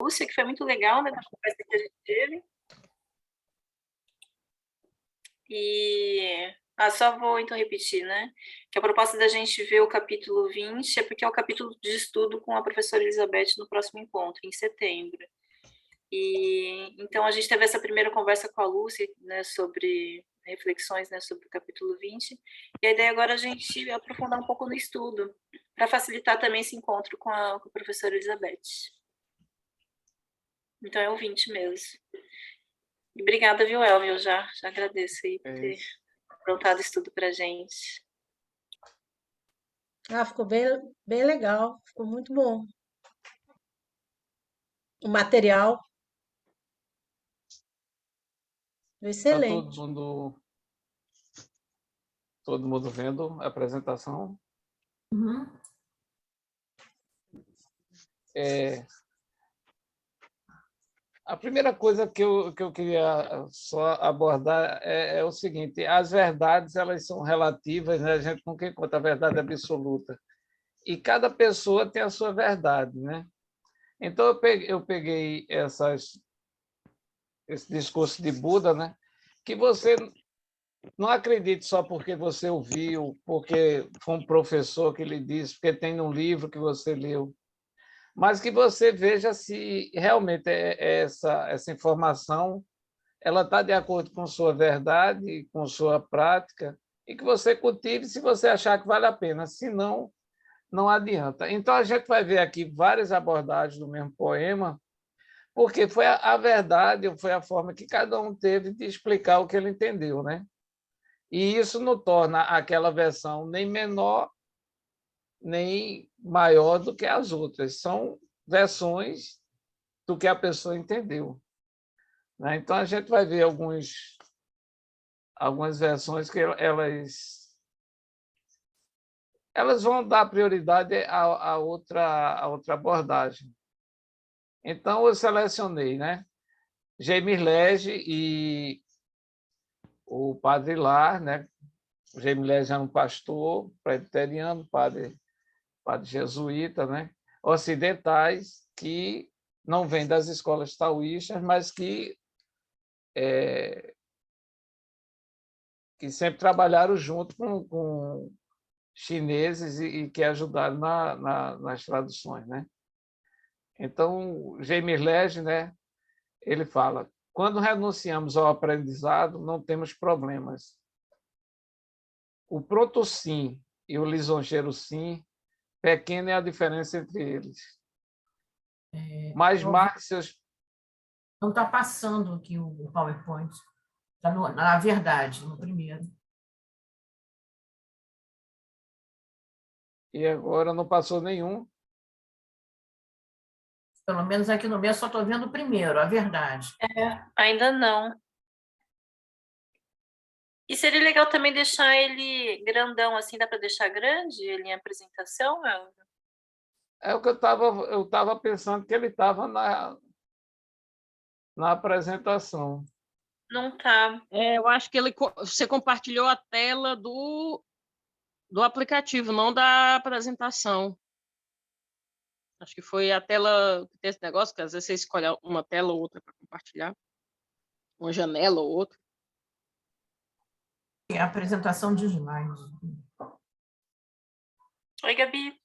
Lúcia, que foi muito legal, né, da conversa que a gente teve. E só vou então repetir, né, que a proposta da gente ver o capítulo 20 é porque é o capítulo de estudo com a professora Elizabeth no próximo encontro, em setembro. E então a gente teve essa primeira conversa com a Lúcia, né, sobre reflexões, né, sobre o capítulo 20, e a ideia agora é a gente aprofundar um pouco no estudo, para facilitar também esse encontro com a professora Elizabeth. Então é o 20 mesmo. E obrigada, viu, Elvio? Eu já agradeço aí por ter aprontado isso tudo pra gente. Ficou bem legal, ficou muito bom. O material foi Está excelente. todo mundo vendo a apresentação? Uhum. A primeira coisa que eu queria só abordar é o seguinte: as verdades elas são relativas, né? A gente nunca encontra a verdade absoluta. E cada pessoa tem a sua verdade, né? Então, eu peguei esse discurso de Buda, né? Que você não acredite só porque você ouviu, porque foi um professor que lhe disse, porque tem um livro que você leu, mas que você veja se realmente essa informação ela está de acordo com sua verdade, com sua prática, e que você cultive se você achar que vale a pena, se não, não adianta. Então, a gente vai ver aqui várias abordagens do mesmo poema, porque foi a verdade, foi a forma que cada um teve de explicar o que ele entendeu, né? E isso não torna aquela versão nem menor, nem maior do que as outras. São versões do que a pessoa entendeu, né? Então, a gente vai ver algumas versões que elas vão dar prioridade a outra abordagem. Então, eu selecionei, né? Jaime Lege e o Padre Lar, né? O Jaime Lege era um pastor presbiteriano, padre jesuíta, né? Ocidentais que não vêm das escolas taoístas, mas que sempre trabalharam junto com chineses e que ajudaram nas traduções, né? Então, Jaime Lege, né? Ele fala: quando renunciamos ao aprendizado, não temos problemas. O pronto sim e o lisonjeiro sim, pequena é a diferença entre eles. Mas Marx seus... Não está passando aqui o PowerPoint. Está na verdade, no primeiro. E agora não passou nenhum. Pelo menos aqui no meu, só estou vendo o primeiro, a verdade. Ainda não. E seria legal também deixar ele grandão, assim, dá para deixar grande ele em apresentação, Elvio? É o que eu estava pensando, que ele estava na apresentação. Não tá. Eu acho que você compartilhou a tela do aplicativo, não da apresentação. Acho que foi a tela que tem esse negócio, que às vezes você escolhe uma tela ou outra para compartilhar, uma janela ou outra. É a apresentação de slides. Oi, Gabi.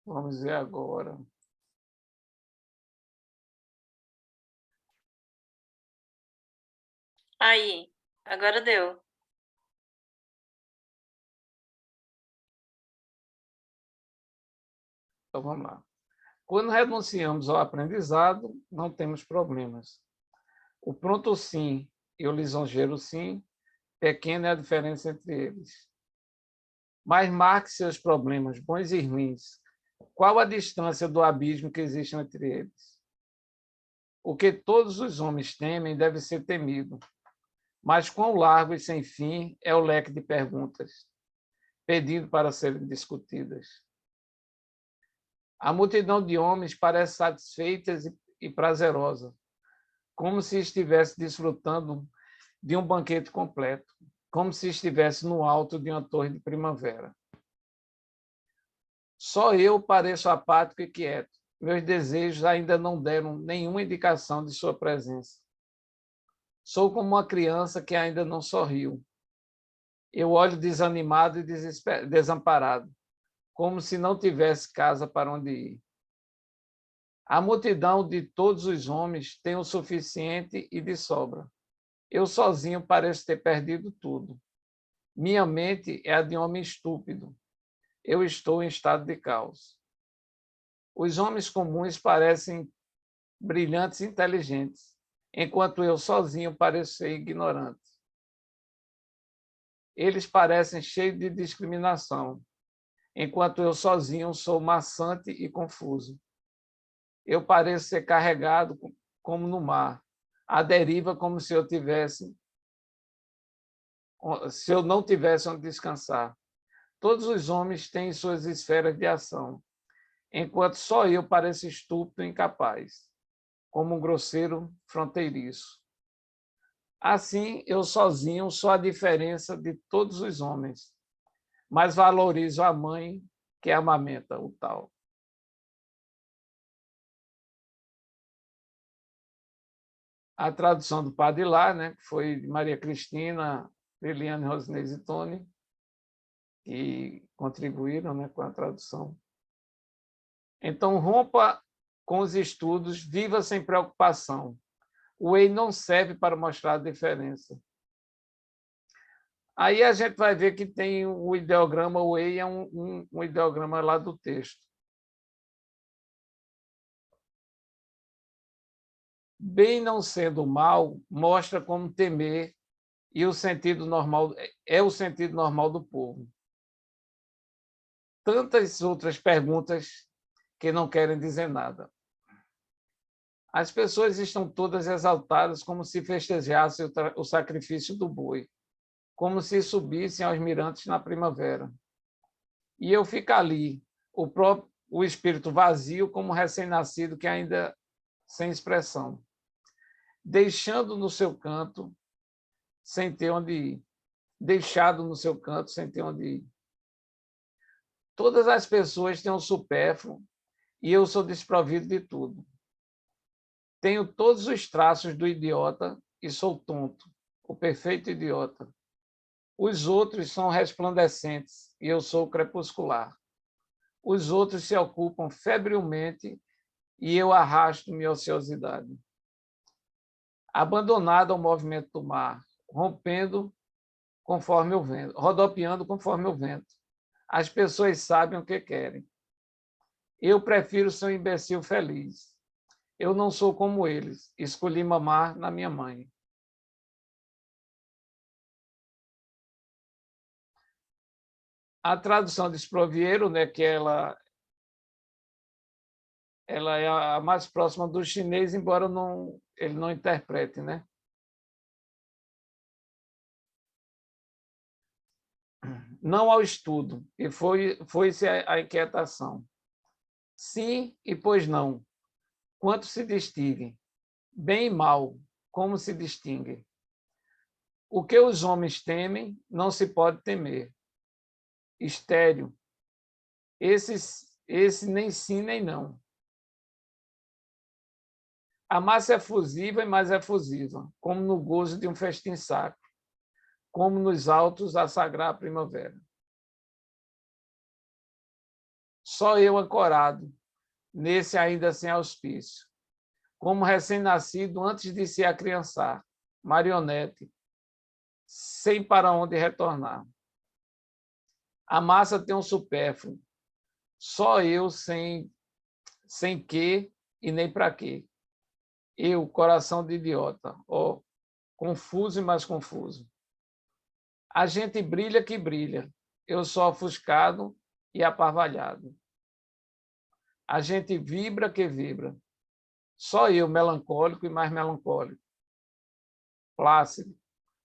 Vamos ver agora. Aí, agora deu. Então, vamos lá. Quando renunciamos ao aprendizado, não temos problemas. O pronto sim e o lisonjeiro sim, pequena é a diferença entre eles. Mas marque seus problemas, bons e ruins. Qual a distância do abismo que existe entre eles? O que todos os homens temem deve ser temido, mas quão largo e sem fim é o leque de perguntas, pedindo para serem discutidas. A multidão de homens parece satisfeita e prazerosa, como se estivesse desfrutando de um banquete completo, como se estivesse no alto de uma torre de primavera. Só eu pareço apático e quieto. Meus desejos ainda não deram nenhuma indicação de sua presença. Sou como uma criança que ainda não sorriu. Eu olho desanimado e desamparado, como se não tivesse casa para onde ir. A multidão de todos os homens tem o suficiente e de sobra. Eu sozinho pareço ter perdido tudo. Minha mente é a de um homem estúpido. Eu estou em estado de caos. Os homens comuns parecem brilhantes e inteligentes, enquanto eu sozinho pareço ser ignorante. Eles parecem cheios de discriminação, enquanto eu sozinho sou maçante e confuso. Eu pareço ser carregado como no mar, à deriva como se eu não tivesse onde descansar. Todos os homens têm suas esferas de ação, enquanto só eu pareço estúpido e incapaz, como um grosseiro fronteiriço. Assim, eu sozinho sou a diferença de todos os homens, mas valorizo a mãe que amamenta o tal. A tradução do Padre Lá, né, que foi de Maria Cristina, Liliane, Rosinese e Tony, que contribuíram, né, com a tradução. Então, rompa com os estudos, viva sem preocupação. O Whey não serve para mostrar a diferença. Aí a gente vai ver que tem o ideograma, o Whey é um ideograma lá do texto. Bem não sendo mal, mostra como temer e o sentido normal é o sentido normal do povo. Tantas outras perguntas que não querem dizer nada. As pessoas estão todas exaltadas como se festejassem o sacrifício do boi, como se subissem aos mirantes na primavera. E eu fico ali, o espírito vazio como recém-nascido que ainda sem expressão, deixando no seu canto sem ter onde ir, deixado no seu canto sem ter onde ir. Todas as pessoas têm um supérfluo e eu sou desprovido de tudo. Tenho todos os traços do idiota e sou tonto, o perfeito idiota. Os outros são resplandecentes e eu sou crepuscular. Os outros se ocupam febrilmente e eu arrasto minha ociosidade. Abandonado ao movimento do mar, rompendo conforme o vento, rodopiando conforme o vento. As pessoas sabem o que querem. Eu prefiro ser um imbecil feliz. Eu não sou como eles. Escolhi mamar na minha mãe. A tradução de Sproviero, né, que ela é a mais próxima do chinês, embora ele não interprete, né? Não ao estudo, e foi-se a inquietação. Sim e pois não. Quanto se distingue? Bem e mal, como se distingue? O que os homens temem não se pode temer. Estéril. Esse nem sim nem não. A massa é fusiva e mais efusiva, como no gozo de um festim sacro, como nos altos a sagrar primavera. Só eu ancorado, nesse ainda sem auspício, como recém-nascido antes de se acriançar, marionete, sem para onde retornar. A massa tem um supérfluo, só eu sem que e nem para quê. Eu, coração de idiota, ó, confuso e mais confuso. A gente brilha que brilha, eu sou ofuscado e aparvalhado. A gente vibra que vibra, só eu melancólico e mais melancólico. Plácido,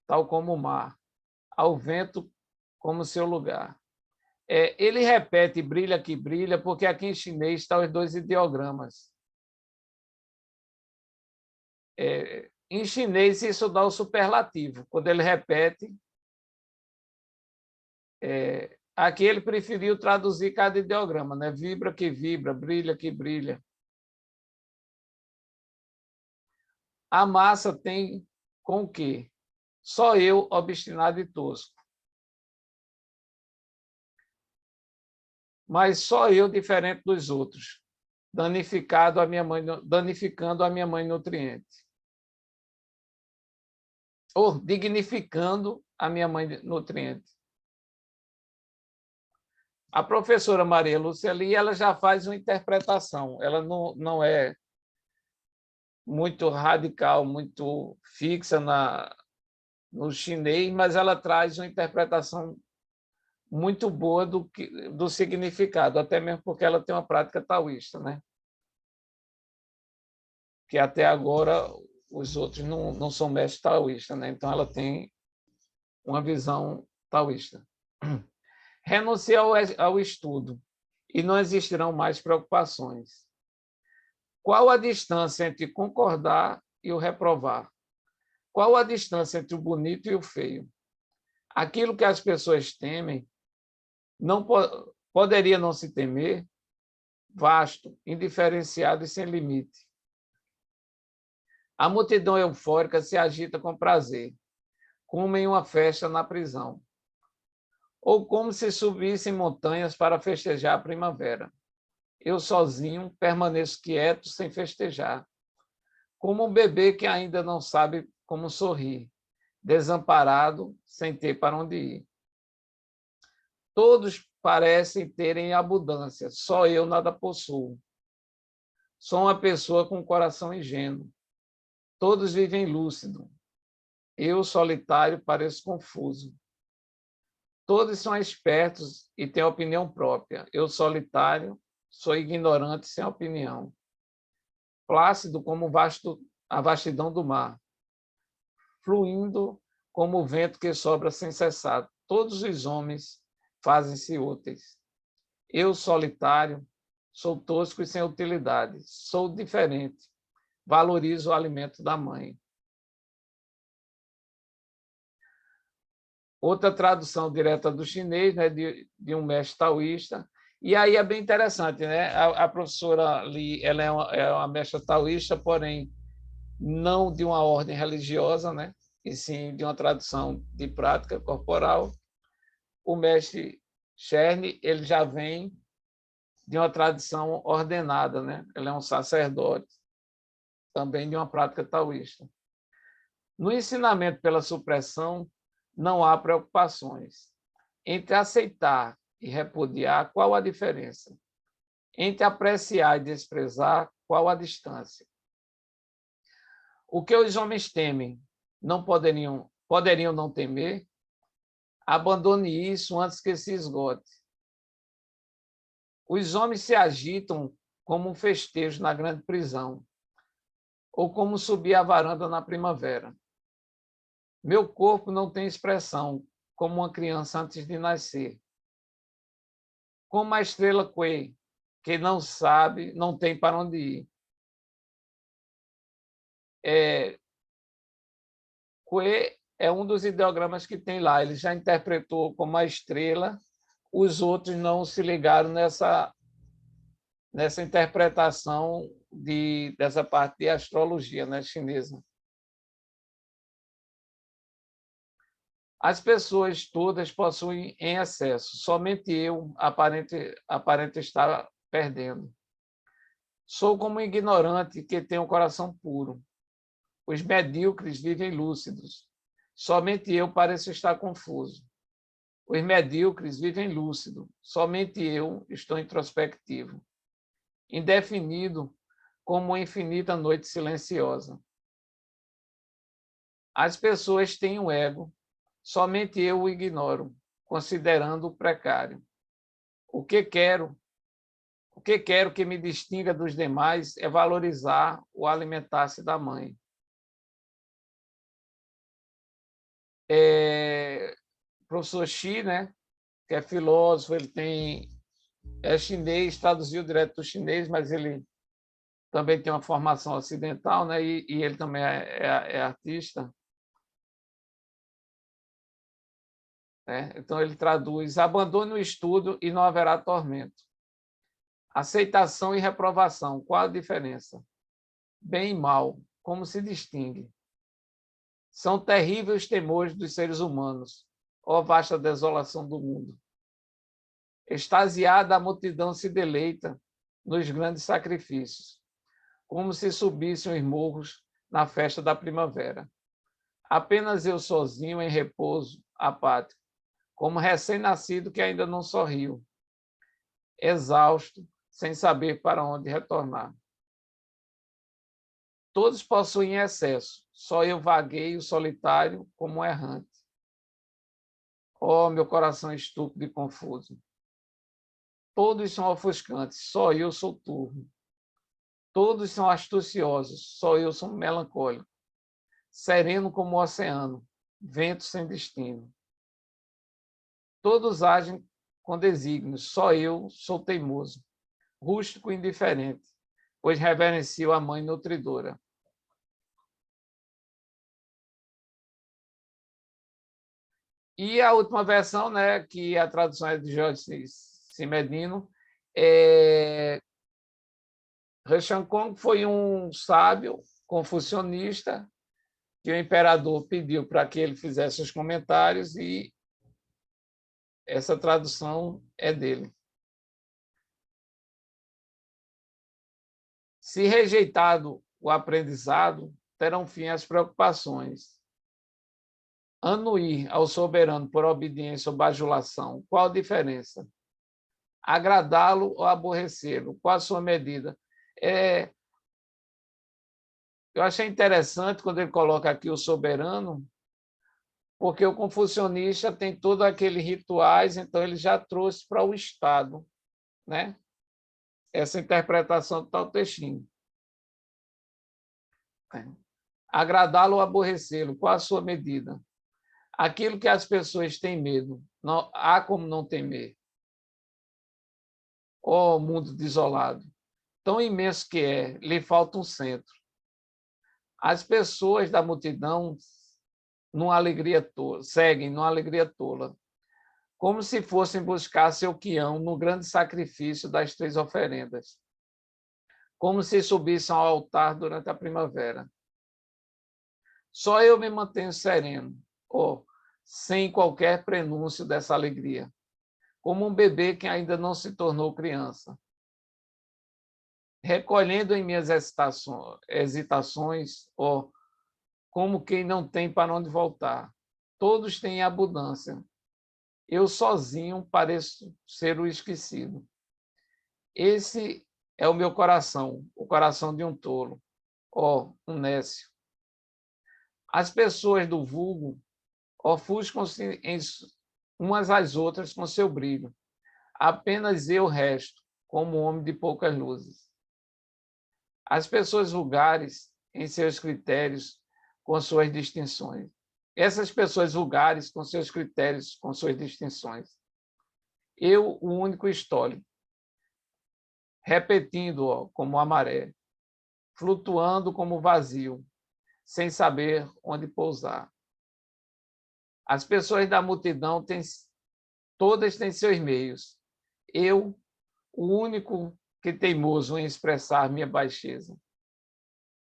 tal como o mar, ao vento como seu lugar. Ele repete brilha que brilha, porque aqui em chinês estão os dois ideogramas. Em chinês, isso dá o superlativo. Quando ele repete, Aqui ele preferiu traduzir cada ideograma, né? Vibra que vibra, brilha que brilha. A massa tem com o quê? Só eu, obstinado e tosco. Mas só eu diferente dos outros, danificando a minha mãe nutriente. Ou dignificando a minha mãe nutriente. A professora Maria Lúcia ali, ela já faz uma interpretação, ela não é muito radical, muito fixa no chinês, mas ela traz uma interpretação muito boa do significado, até mesmo porque ela tem uma prática taoísta, né? Que até agora os outros não são mestres taoístas, né? Então ela tem uma visão taoísta. Renuncie ao estudo e não existirão mais preocupações. Qual a distância entre concordar e o reprovar? Qual a distância entre o bonito e o feio? Aquilo que as pessoas temem não poderia não se temer, vasto, indiferenciado e sem limite. A multidão eufórica se agita com prazer, como em uma festa na prisão, ou como se subissem montanhas para festejar a primavera. Eu sozinho permaneço quieto sem festejar, como um bebê que ainda não sabe como sorrir, desamparado, sem ter para onde ir. Todos parecem terem abundância, só eu nada possuo. Sou uma pessoa com um coração ingênuo. Todos vivem lúcido. Eu, solitário, pareço confuso. Todos são espertos e têm opinião própria. Eu, solitário, sou ignorante sem opinião. Plácido como a vastidão do mar. Fluindo como o vento que sobra sem cessar. Todos os homens fazem-se úteis. Eu, solitário, sou tosco e sem utilidade. Sou diferente. Valorizo o alimento da mãe. Outra tradução direta do chinês, né, de um mestre taoísta. E aí é bem interessante, né? A professora Li, ela é uma mestra taoísta, porém não de uma ordem religiosa, né? E sim de uma tradição de prática corporal. O mestre Cherne, ele já vem de uma tradição ordenada, né? Ele é um sacerdote, também de uma prática taoísta. No ensinamento pela supressão, não há preocupações. Entre aceitar e repudiar, qual a diferença? Entre apreciar e desprezar, qual a distância? O que os homens temem, não poderiam não temer? Abandone isso antes que se esgote. Os homens se agitam como um festejo na grande prisão, ou como subir a varanda na primavera. Meu corpo não tem expressão, como uma criança antes de nascer. Como a estrela Kuei, que não sabe, não tem para onde ir. Kuei é um dos ideogramas que tem lá. Ele já interpretou como a estrela, os outros não se ligaram nessa interpretação dessa parte de astrologia, né, chinesa. As pessoas todas possuem em excesso, somente eu aparente estar perdendo. Sou como um ignorante que tem um coração puro. Os medíocres vivem lúcidos, somente eu pareço estar confuso. Os medíocres vivem lúcido, somente eu estou introspectivo. Indefinido como uma infinita noite silenciosa. As pessoas têm um ego, somente eu o ignoro, considerando-o precário. O que quero que me distinga dos demais é valorizar o alimentar-se da mãe. O professor Xi, né, que é filósofo, ele é chinês, traduziu direto do chinês, mas ele também tem uma formação ocidental, né, e ele também é artista. né? Então, ele traduz: abandone o estudo e não haverá tormento. Aceitação e reprovação, qual a diferença? Bem e mal, como se distingue? São terríveis os temores dos seres humanos, ó vasta desolação do mundo. Extasiada, a multidão se deleita nos grandes sacrifícios, como se subissem os morros na festa da primavera. Apenas eu sozinho, em repouso, apático, como recém-nascido que ainda não sorriu, exausto, sem saber para onde retornar. Todos possuem excesso, só eu vagueio solitário como um errante. Oh, meu coração estúpido e confuso. Todos são ofuscantes, só eu sou turvo. Todos são astuciosos, só eu sou melancólico. Sereno como o oceano, vento sem destino. Todos agem com desígnios, só eu sou teimoso, rústico e indiferente, pois reverencio a mãe nutridora. E a última versão, né, que a tradução é de Jorge Simedino, Rechancoung foi um sábio confucionista que o imperador pediu para que ele fizesse os comentários e essa tradução é dele. Se rejeitado o aprendizado, terão fim as preocupações. Anuir ao soberano por obediência ou bajulação, qual a diferença? Agradá-lo ou aborrecê-lo, qual a sua medida? Eu achei interessante quando ele coloca aqui o soberano, porque o confucionista tem todos aqueles rituais, então ele já trouxe para o Estado, né? Essa interpretação do Tao Te Ching. Agradá-lo ou aborrecê-lo, qual a sua medida? Aquilo que as pessoas têm medo, não há como não temer. Ó mundo desolado, tão imenso que é, lhe falta um centro. As pessoas da multidão seguem numa alegria tola, como se fossem buscar seu quião no grande sacrifício das 3 oferendas, como se subissem ao altar durante a primavera. Só eu me mantenho sereno, sem qualquer prenúncio dessa alegria, como um bebê que ainda não se tornou criança. Recolhendo em minhas hesitações, como quem não tem para onde voltar. Todos têm abundância. Eu sozinho pareço ser o esquecido. Esse é o meu coração, o coração de um tolo, um nécio. As pessoas do vulgo ofuscam-se umas às outras com seu brilho. Apenas eu resto, como um homem de poucas luzes. As pessoas vulgares em seus critérios, com suas distinções. Essas pessoas vulgares com seus critérios, com suas distinções. Eu, o único estole, repetindo como a maré, flutuando como vazio, sem saber onde pousar. As pessoas da multidão todas têm seus meios. Eu, o único que teimoso em expressar minha baixeza.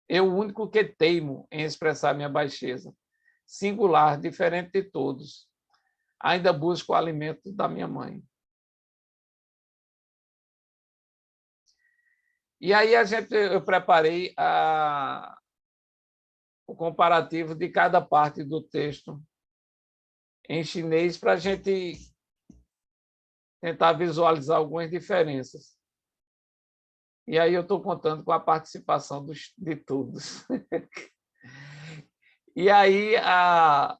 Eu, o único que teimo em expressar minha baixeza. Singular, diferente de todos. Ainda busco o alimento da minha mãe. E aí eu preparei o comparativo de cada parte do texto em chinês para a gente tentar visualizar algumas diferenças. E aí eu estou contando com a participação de todos. E aí a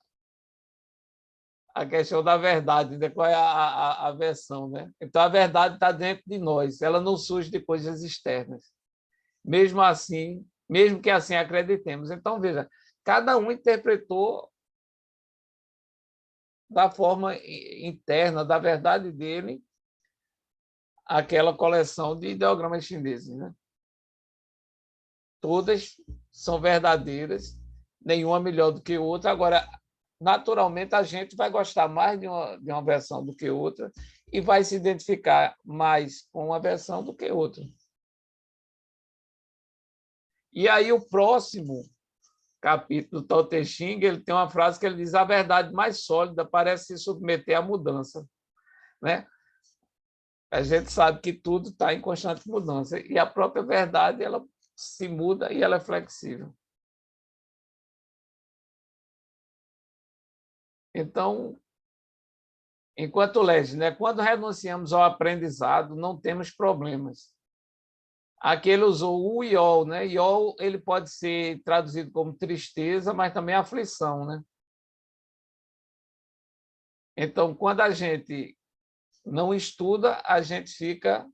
questão da verdade, né? Qual é a versão, né? Então, a verdade está dentro de nós, ela não surge de coisas externas. Mesmo assim, mesmo que assim acreditemos. Então, veja, cada um interpretou da forma interna, da verdade dele, aquela coleção de ideogramas chineses, né? Todas são verdadeiras, nenhuma melhor do que outra. Agora, naturalmente a gente vai gostar mais de uma versão do que outra e vai se identificar mais com uma versão do que outra. E aí o próximo capítulo do Tao Te Ching, ele tem uma frase que ele diz: a verdade mais sólida parece se submeter à mudança, né? A gente sabe que tudo está em constante mudança e a própria verdade ela se muda e ela é flexível. Então, enquanto lege, né? Quando renunciamos ao aprendizado, não temos problemas. Aqui ele usou o iol, né? Iol ele pode ser traduzido como tristeza, mas também aflição, né? Então, quando a gente não estuda, a gente fica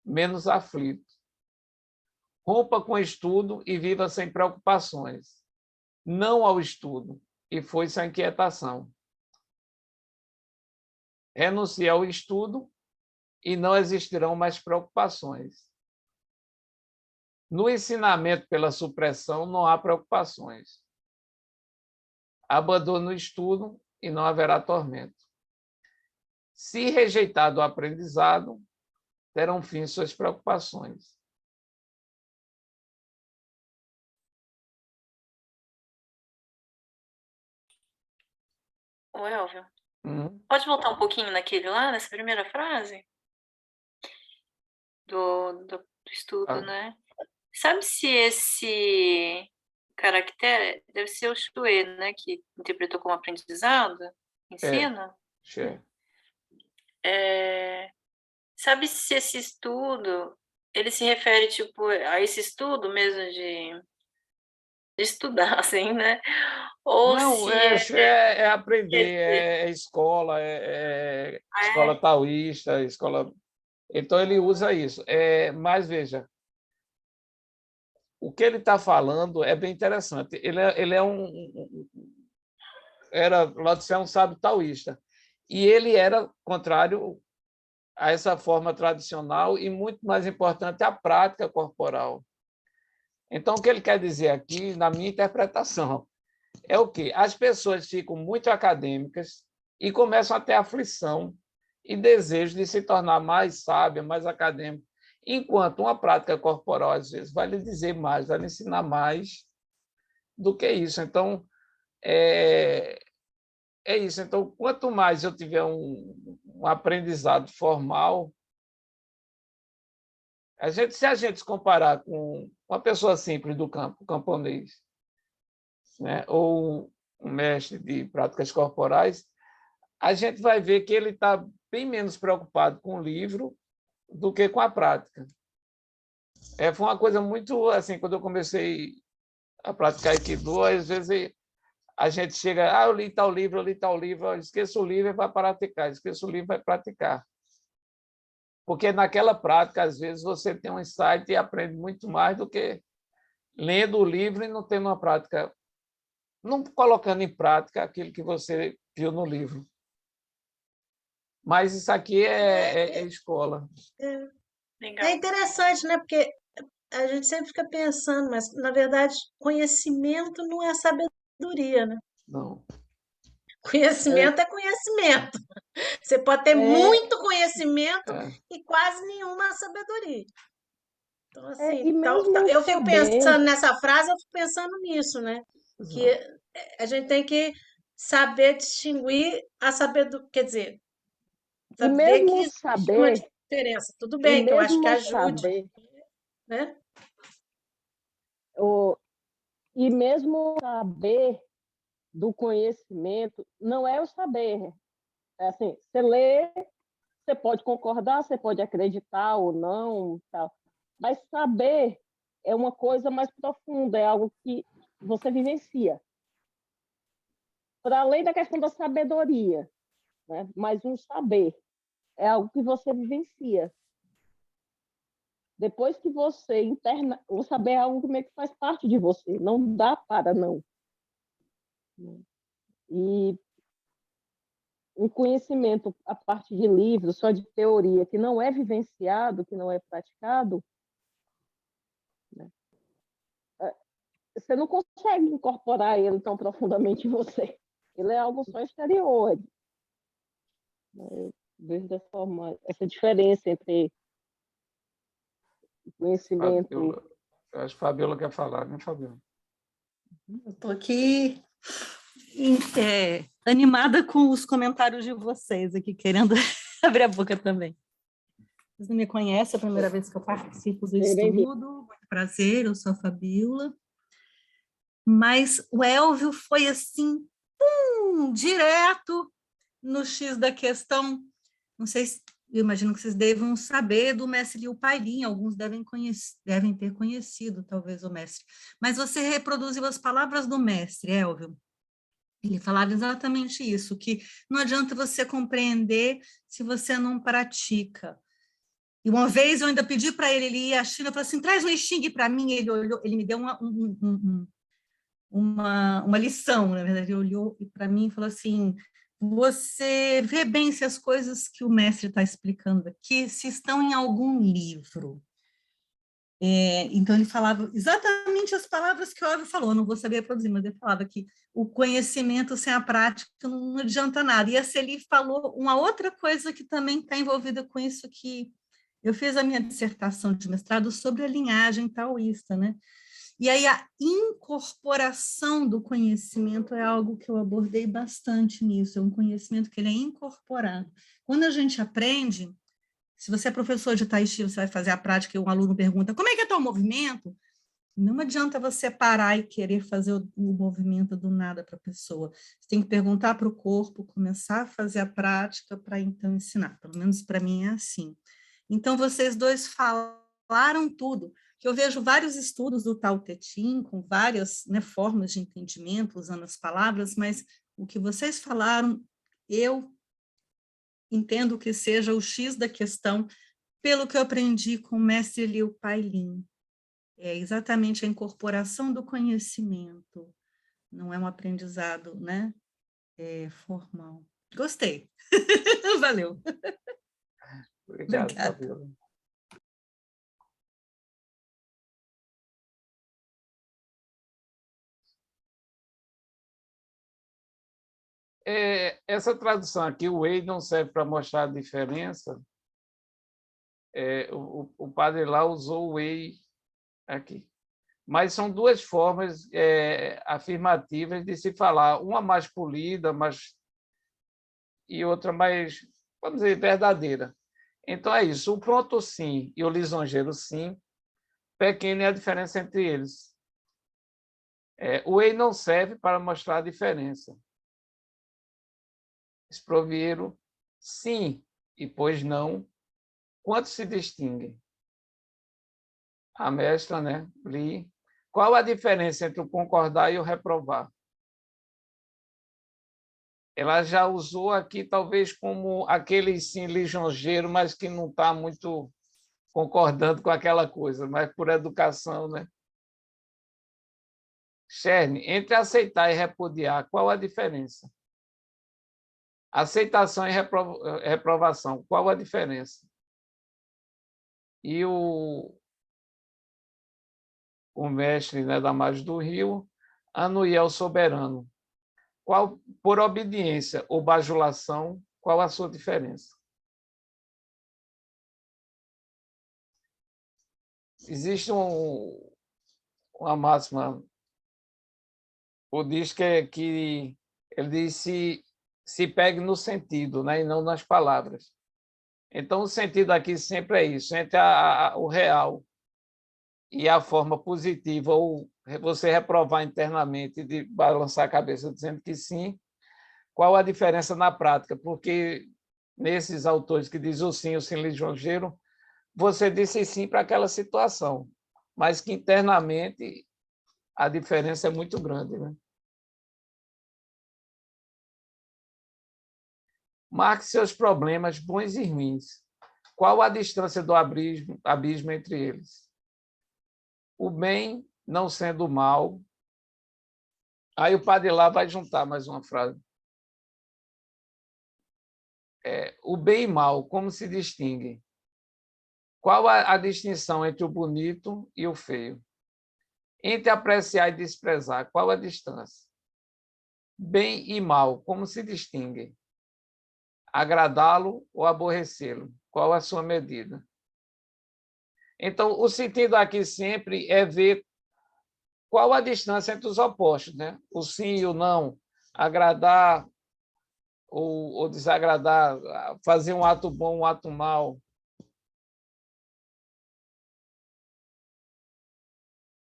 menos aflito. Rompa com o estudo e viva sem preocupações. Não ao estudo, e foi-se a inquietação. Renuncie ao estudo e não existirão mais preocupações. No ensinamento pela supressão, não há preocupações. Abandone o estudo e não haverá tormento. Se rejeitado o aprendizado, terão fim suas preocupações. Ô, Elvio, pode voltar um pouquinho naquele lá, nessa primeira frase? Do estudo, né? Sabe se esse caractere deve ser o Xue, né? Que interpretou como aprendizado, ensino? Sabe se esse estudo, ele se refere, tipo, a esse estudo mesmo de estudar, assim, né? Ou não, se é aprender, é escola, escola taoísta, escola... Então, ele usa isso. Mas, veja, o que ele está falando é bem interessante. Ele Lao Tse é um sábio taoísta, e ele era contrário a essa forma tradicional e, muito mais importante, a prática corporal. Então, o que ele quer dizer aqui, na minha interpretação, é o quê? As pessoas ficam muito acadêmicas e começam a ter aflição e desejo de se tornar mais sábia, mais acadêmica, enquanto uma prática corporal, às vezes, vai lhe dizer mais, vai lhe ensinar mais do que isso. Então, é isso. Então, quanto mais eu tiver um aprendizado formal, se a gente se comparar com uma pessoa simples do campo, camponês, né, ou um mestre de práticas corporais, a gente vai ver que ele está bem menos preocupado com o livro do que com a prática. Foi uma coisa muito assim, quando eu comecei a praticar Aikido, às vezes a gente chega, eu li tal livro, eu esqueço o livro e vai praticar, esqueço o livro e vai praticar. Porque naquela prática, às vezes, você tem um insight e aprende muito mais do que lendo o livro e não tendo uma prática, não colocando em prática aquilo que você viu no livro. Mas isso aqui é escola. É interessante, né? Porque a gente sempre fica pensando, mas, na verdade, conhecimento não é sabedoria, né? Não. Conhecimento é conhecimento. Você pode ter muito conhecimento e quase nenhuma sabedoria. Então, assim, E mesmo eu fico saber, pensando nessa frase, eu fico pensando nisso, né? Que a gente tem que saber distinguir a sabedoria, quer dizer, e saber que mesmo existe uma saber, diferença. Tudo e bem, que eu acho que mesmo ajude, saber, né? e mesmo saber do conhecimento não é o saber. É assim, você lê, você pode concordar, você pode acreditar ou não, tal. Mas saber é uma coisa mais profunda, é algo que você vivencia. Para além da questão da sabedoria, né? Mas um saber é algo que você vivencia. Depois que você interna, o saber é algo que meio que faz parte de você, não dá para não. E um conhecimento a partir de livros, só de teoria, que não é vivenciado, que não é praticado, né? você não consegue incorporar ele tão profundamente em você. Ele é algo só exterior. Eu vejo dessa forma, essa diferença entre conhecimento. Fabiola, eu acho que Fabiola quer falar, né, Fabiola? Eu estou aqui animada com os comentários de vocês aqui, querendo abrir a boca também. Vocês não me conhecem, é a primeira vez que eu participo do estudo. Muito prazer, eu sou a Fabiola. Mas o Elvio foi assim, direto no X da questão. Não sei se, eu imagino que vocês devam saber do mestre Liu Pailin, alguns devem ter conhecido, talvez, o mestre. Mas você reproduziu as palavras do mestre, Elvio. Ele falava exatamente isso, que não adianta você compreender se você não pratica. E uma vez eu ainda pedi para ele ir à China, eu falei assim, traz um Xing para mim, ele olhou, ele me deu uma lição, na verdade, ele olhou para mim e falou assim, você vê bem se as coisas que o mestre está explicando aqui, se estão em algum livro. Então, ele falava exatamente as palavras que o Elvio falou, não vou saber reproduzir, mas ele falava que o conhecimento sem a prática não adianta nada. E a Celi falou uma outra coisa que também está envolvida com isso, que eu fiz a minha dissertação de mestrado sobre a linhagem taoísta, né? E aí a incorporação do conhecimento é algo que eu abordei bastante nisso, é um conhecimento que ele é incorporado. Quando a gente aprende, se você é professor de Tai Chi, você vai fazer a prática e um aluno pergunta, como é que é teu movimento? Não adianta você parar e querer fazer o movimento do nada para a pessoa. Você tem que perguntar para o corpo, começar a fazer a prática para então ensinar. Pelo menos para mim é assim. Então, vocês dois falaram tudo, que eu vejo vários estudos do Tao Te Ching, com várias, né, formas de entendimento, usando as palavras, mas o que vocês falaram, eu entendo que seja o X da questão, pelo que eu aprendi com o mestre Liu Pailin. É exatamente a incorporação do conhecimento, não é um aprendizado, né, formal. Gostei. Valeu. Obrigado, Fabiola. Essa tradução aqui, o Wei não serve para mostrar a diferença. O padre lá usou o Wei aqui. Mas são duas formas afirmativas de se falar, uma mais polida, e outra mais, vamos dizer, verdadeira. Então é isso, o pronto sim e o lisonjeiro sim, pequena é a diferença entre eles. O Wei não serve para mostrar a diferença. Exprovieram sim e pois não, quanto se distinguem? A mestra, né, Li, qual a diferença entre o concordar e o reprovar? Ela já usou aqui talvez como aquele sim lisonjeiro, mas que não está muito concordando com aquela coisa, mas por educação, né? Sherne, entre aceitar e repudiar, qual a diferença? Aceitação e reprovação, qual a diferença? E o mestre, né, da Margem do Rio, Anuiel Soberano, qual, por obediência ou bajulação, qual a sua diferença? Existe uma máxima budista que ele diz se pegue no sentido, né, e não nas palavras. Então, o sentido aqui sempre é isso, entre o real e a forma positiva, ou você reprovar internamente, de balançar a cabeça dizendo que sim, qual a diferença na prática? Porque nesses autores que dizem o sim lisonjeiro, você disse sim para aquela situação, mas que internamente a diferença é muito grande, né? Marque seus problemas bons e ruins. Qual a distância do abismo entre eles? O bem não sendo o mal. Aí o padre lá vai juntar mais uma frase. O bem e mal, como se distinguem? Qual a distinção entre o bonito e o feio? Entre apreciar e desprezar, qual a distância? Bem e mal, como se distinguem? Agradá-lo ou aborrecê-lo? Qual a sua medida? Então, o sentido aqui sempre é ver qual a distância entre os opostos, né? O sim e o não, agradar ou desagradar, fazer um ato bom, um ato mau.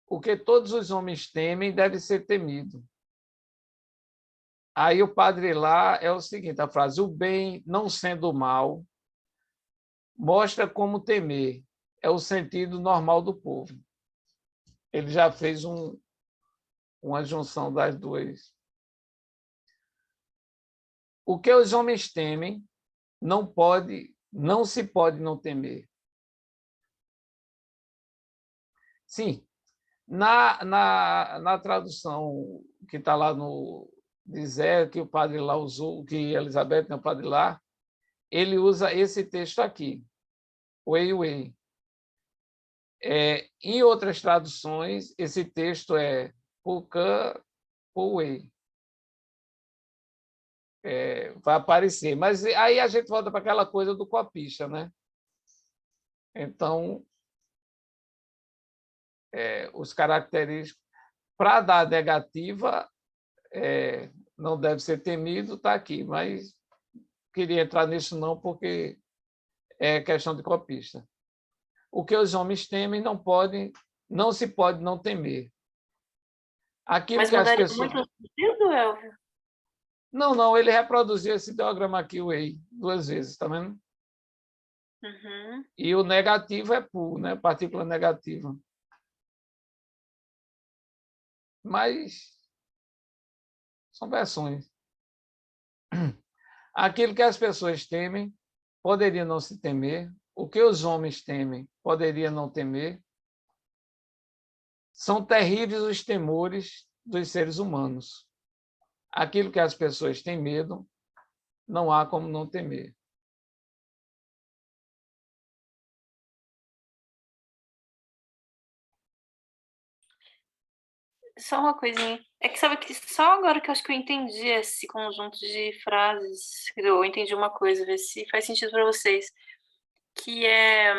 O que todos os homens temem deve ser temido. Aí o padre lá é o seguinte, a frase: o bem, não sendo o mal, mostra como temer. É o sentido normal do povo. Ele já fez uma junção das duas. O que os homens temem não se pode não temer. Sim, na tradução que está lá no dizer que o padre lá usou, que Elizabeth, o padre lá, ele usa esse texto aqui, Wei Wei. Em outras traduções, esse texto é Pucan Puwei. Vai aparecer. Mas aí a gente volta para aquela coisa do copista, né? Então, os característicos, para dar negativa, não deve ser temido, está aqui, mas queria entrar nisso não, porque é questão de copista. O que os homens temem não se pode não temer. Aquilo Mas que as mudaria pessoas... muito o sentido, Elvio? Não, ele reproduziu esse diagrama aqui, o EI, 2 vezes, tá vendo? Uhum. E o negativo é pu, né? Partícula negativa. Mas são versões. Aquilo que as pessoas temem poderia não se temer. O que os homens temem poderia não temer. São terríveis os temores dos seres humanos. Aquilo que as pessoas têm medo, não há como não temer. Só uma coisinha. É que sabe que só agora que eu acho que eu entendi esse conjunto de frases, eu entendi uma coisa, ver se faz sentido para vocês, que é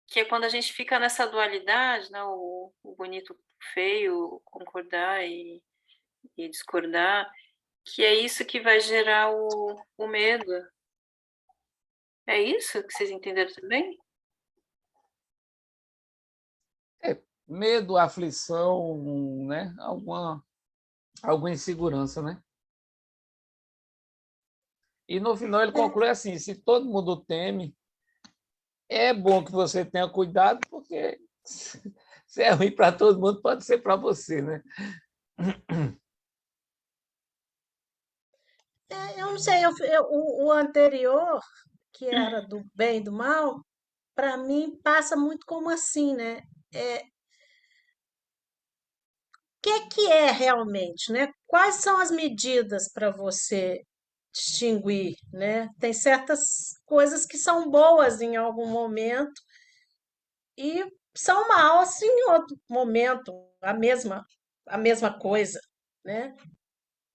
que é quando a gente fica nessa dualidade, né, o bonito, o feio, concordar e discordar, que é isso que vai gerar o medo. É isso que vocês entenderam também? Medo, aflição, né? Alguma insegurança, né? E no final ele conclui assim: se todo mundo teme, é bom que você tenha cuidado, porque se é ruim para todo mundo, pode ser para você, né? Eu não sei, o anterior, que era do bem e do mal, para mim passa muito como assim, né? Que é realmente, né? Quais são as medidas para você distinguir, né? Tem certas coisas que são boas em algum momento e são maus em outro momento, a mesma coisa, né?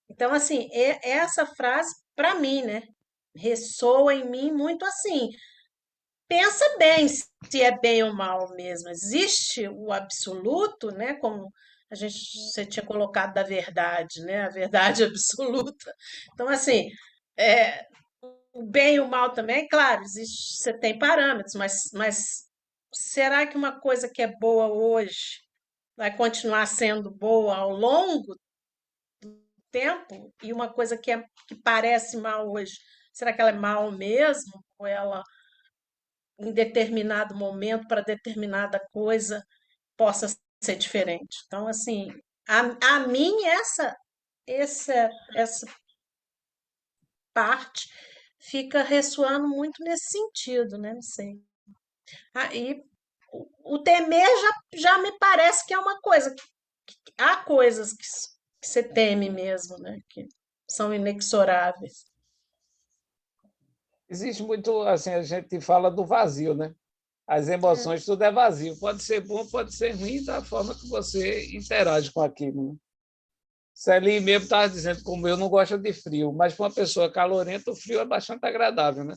Então, assim, essa frase, para mim, né, ressoa em mim muito assim. Pensa bem se é bem ou mal mesmo. Existe o absoluto, né, como você tinha colocado da verdade, né, a verdade absoluta. Então, assim, é, o bem e o mal também, claro, existe, você tem parâmetros, mas será que uma coisa que é boa hoje vai continuar sendo boa ao longo tempo e uma coisa que parece mal hoje, será que ela é mal mesmo? Ou ela, em determinado momento, para determinada coisa, possa ser diferente? Então, assim, a mim, essa parte fica ressoando muito nesse sentido, né? Não sei. E o temer já me parece que é uma coisa. Há coisas que você teme mesmo, né? Que são inexoráveis. Existe muito, assim, a gente fala do vazio, né? As emoções, tudo é vazio. Pode ser bom, pode ser ruim, da forma que você interage com aquilo. Né? Celi mesmo estava dizendo, como eu não gosto de frio, mas para uma pessoa calorenta, o frio é bastante agradável. Né?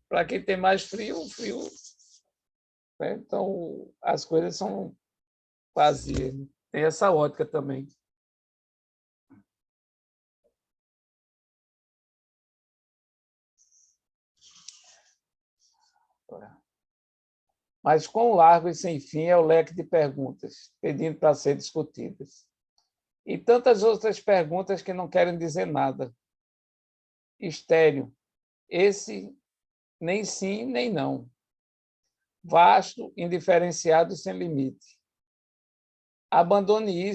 Para quem tem mais frio, o frio... Né? Então, as coisas são vazias. Né? Tem essa ótica também. Mas quão largo e sem fim é o leque de perguntas, pedindo para ser discutidas. E tantas outras perguntas que não querem dizer nada. Estéreo. Esse nem sim, nem não. Vasto, indiferenciado e sem limite. Abandone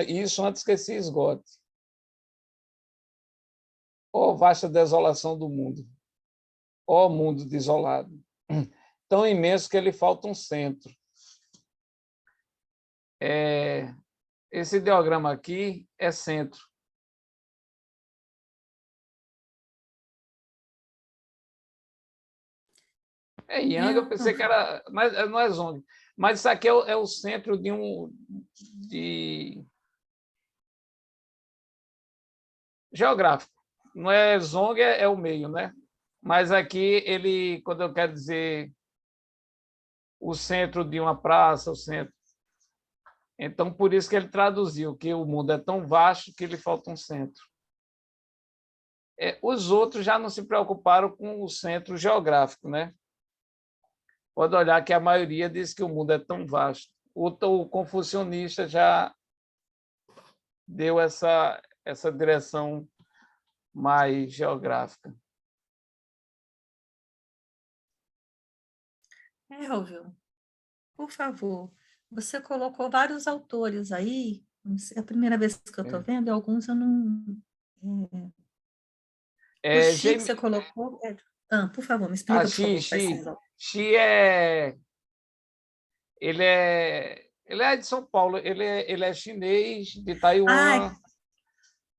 isso antes que se esgote. Ó vasta desolação do mundo. Ó mundo desolado. Tão imenso que lhe falta um centro. Esse ideograma aqui é centro. É Yang, eu pensei que era... Mas não é Zong. Mas isso aqui é o centro de geográfico. Não é Zong, é o meio, né? Mas aqui, ele, quando eu quero dizer o centro de uma praça, o centro... Então, por isso que ele traduziu, que o mundo é tão vasto que lhe falta um centro. Os outros já não se preocuparam com o centro geográfico, né? Pode olhar que a maioria diz que o mundo é tão vasto. O confucionista já deu essa direção mais geográfica. Elvio, por favor, você colocou vários autores aí, é a primeira vez que eu estou vendo, e alguns eu não... O Xi que você colocou... por favor, me explica, por favor, quais são os autores. Xi ele é de São Paulo, ele é chinês, de Taiwan.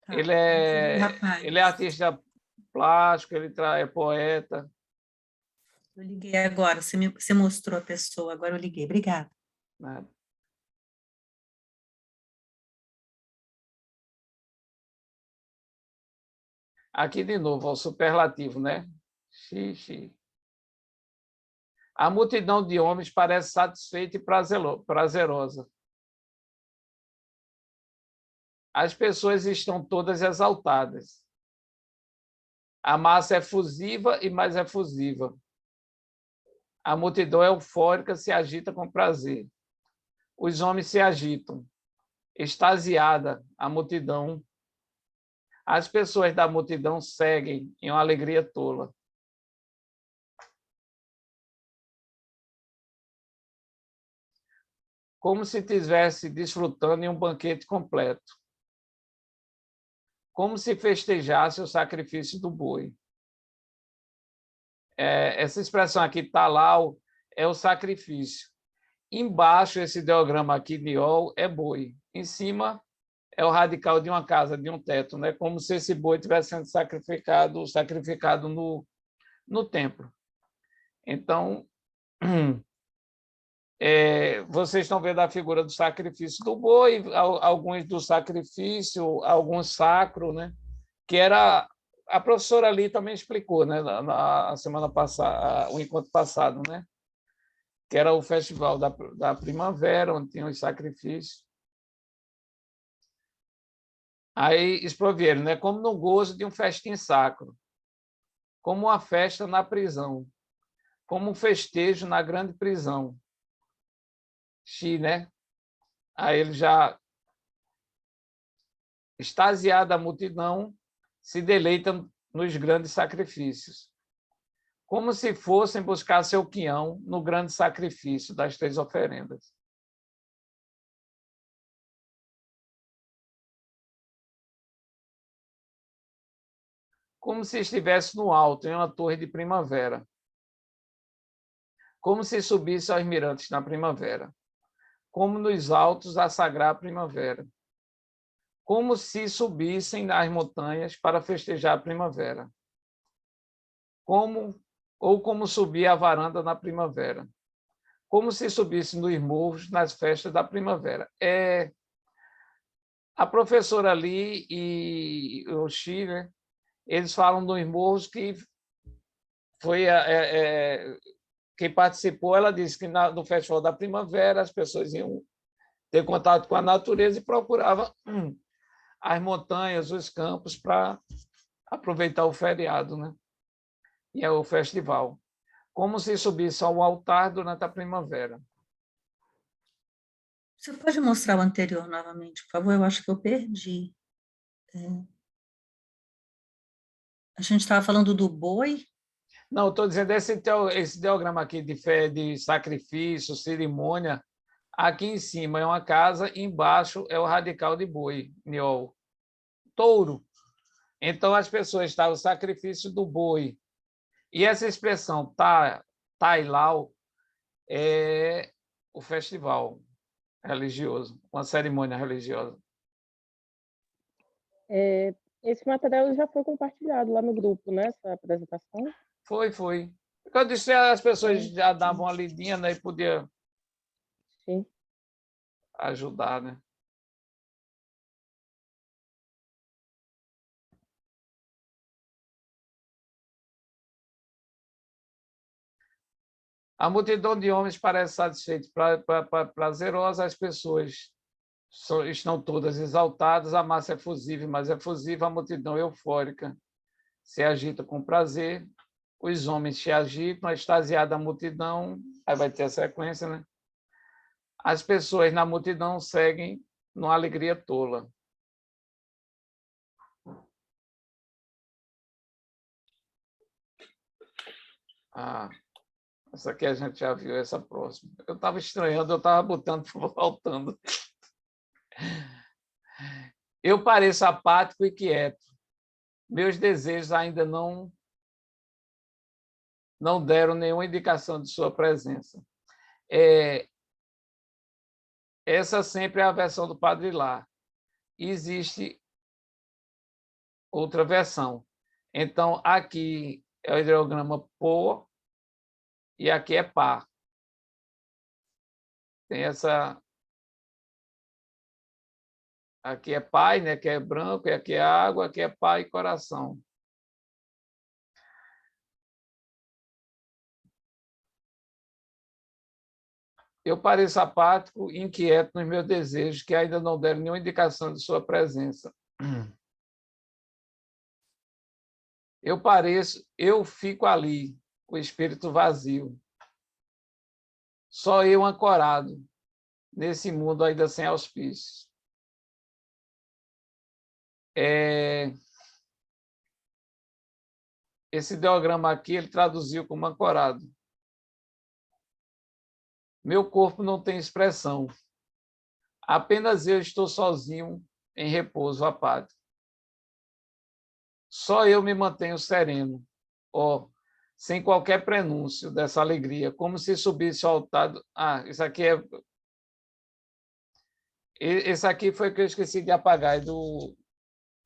Tá. Ele é artista plástico, ele é poeta. Eu liguei agora, você mostrou a pessoa, agora eu liguei. Obrigada. Nada. Aqui de novo, o superlativo, né? Xi. A multidão de homens parece satisfeita e prazerosa. As pessoas estão todas exaltadas. A massa é efusiva e mais efusiva. A multidão eufórica se agita com prazer. Os homens se agitam. Extasiada a multidão. As pessoas da multidão seguem em uma alegria tola. Como se estivesse desfrutando em um banquete completo. Como se festejasse o sacrifício do boi. Essa expressão aqui, talau, é o sacrifício. Embaixo, esse ideograma aqui, niol, é boi. Em cima, é o radical de uma casa, de um teto, né? Como se esse boi estivesse sendo sacrificado no templo. Então, vocês estão vendo a figura do sacrifício do boi, alguns do sacrifício, alguns sacro, né? Que era... A professora ali também explicou, né? Na semana passada, o encontro passado, né? Que era o festival da primavera, onde tinha os sacrifícios. Aí exprovieram, né? Como no gozo de um festim sacro, como uma festa na prisão, como um festejo na grande prisão. Xi, né? Aí ele já, extasiada a multidão, se deleitam nos grandes sacrifícios, como se fossem buscar seu quião no grande sacrifício das 3 oferendas. Como se estivesse no alto, em uma torre de primavera. Como se subisse aos mirantes na primavera. Como nos altos a sagrada primavera. Como se subissem nas montanhas para festejar a primavera. Como subir a varanda na primavera. como se subisse nos morros nas festas da primavera. A professora ali e o Xi, né, eles falam dos morros que foi quem participou, ela disse que no Festival da Primavera as pessoas iam ter contato com a natureza e procuravam as montanhas, os campos, para aproveitar o feriado, né? E é o festival. Como se subisse ao altar durante a primavera. Você pode mostrar o anterior novamente, por favor? Eu acho que eu perdi. A gente estava falando do boi? Não, estou dizendo, esse diagrama aqui de fé, de sacrifício, cerimônia, aqui em cima é uma casa, embaixo é o radical de boi, niol. Touro. Então, as pessoas estavam o sacrifício do boi. E essa expressão, Tailau, é o festival religioso, uma cerimônia religiosa. Esse material já foi compartilhado lá no grupo, né? Essa apresentação. Foi. Eu disse, as pessoas já davam uma lidinha, né? E podia Sim. ajudar, né? A multidão de homens parece satisfeita, prazerosa, as pessoas estão todas exaltadas, a massa é efusiva, mas efusiva, a multidão eufórica se agita com prazer, os homens se agitam, a extasiada multidão, aí vai ter a sequência, né? As pessoas na multidão seguem numa alegria tola. Essa aqui a gente já viu, essa próxima. Eu estava estranhando, eu estava botando, faltando. Eu pareço apático e quieto. Meus desejos ainda não deram nenhuma indicação de sua presença. Essa sempre é a versão do Padre Lá. Existe outra versão. Então, aqui é o ideograma Pô e aqui é Pá. Tem essa... Aqui é Pai, né, que é branco, e aqui é água, aqui é Pai e coração. Eu pareço apático e inquieto nos meus desejos, que ainda não deram nenhuma indicação de sua presença. Eu fico ali, com o espírito vazio. Só eu ancorado, nesse mundo ainda sem auspícios. Esse diagrama aqui, ele traduziu como ancorado. Meu corpo não tem expressão. Apenas eu estou sozinho, em repouso apático. Só eu me mantenho sereno, sem qualquer prenúncio dessa alegria, como se subisse ao altar... isso aqui é... Esse aqui foi o que eu esqueci de apagar do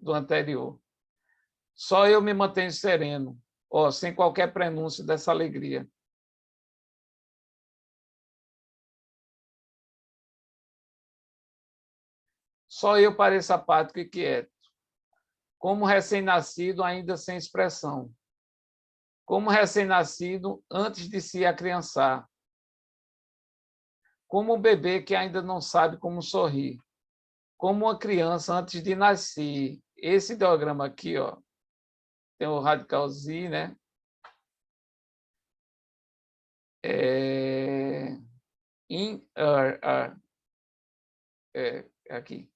anterior. Só eu me mantenho sereno, sem qualquer prenúncio dessa alegria. Só eu pareço apático e quieto, como recém-nascido ainda sem expressão, como recém-nascido antes de se acriançar, como um bebê que ainda não sabe como sorrir, como uma criança antes de nascer. Esse diagrama aqui, tem o radical Z, né? Aqui.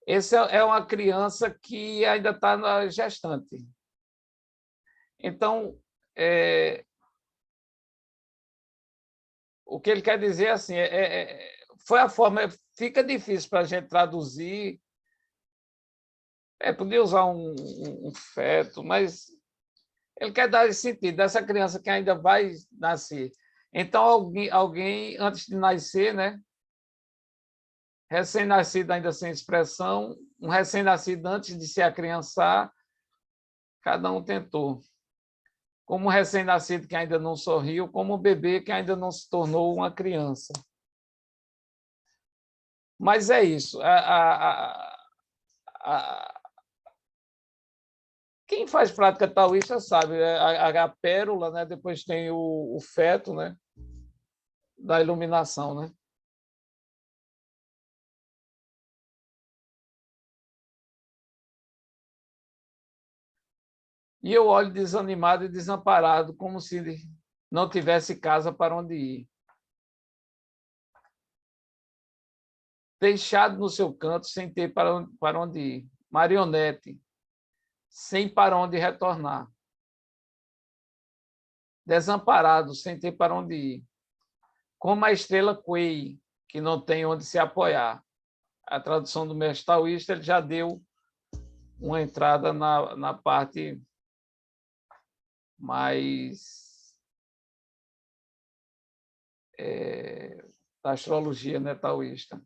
Essa é uma criança que ainda está na gestante. Então, o que ele quer dizer assim, foi a forma, fica difícil para a gente traduzir, podia usar um feto, mas ele quer dar esse sentido, dessa criança que ainda vai nascer. Então, alguém antes de nascer, né? Recém-nascido ainda sem expressão, um recém-nascido antes de se acriançar, cada um tentou. como um recém-nascido que ainda não sorriu, como um bebê que ainda não se tornou uma criança. Mas é isso. Quem faz prática taoísta sabe, a pérola, né? Depois tem o feto, né? Da iluminação, né? E eu olho desanimado e desamparado, como se não tivesse casa para onde ir. Deixado no seu canto, sem ter para onde ir. Marionete, sem para onde retornar. Desamparado, sem ter para onde ir. Como a estrela Kuei, que não tem onde se apoiar. A tradução do mestre taoísta, ele já deu uma entrada na parte mais da astrologia, né, taoísta.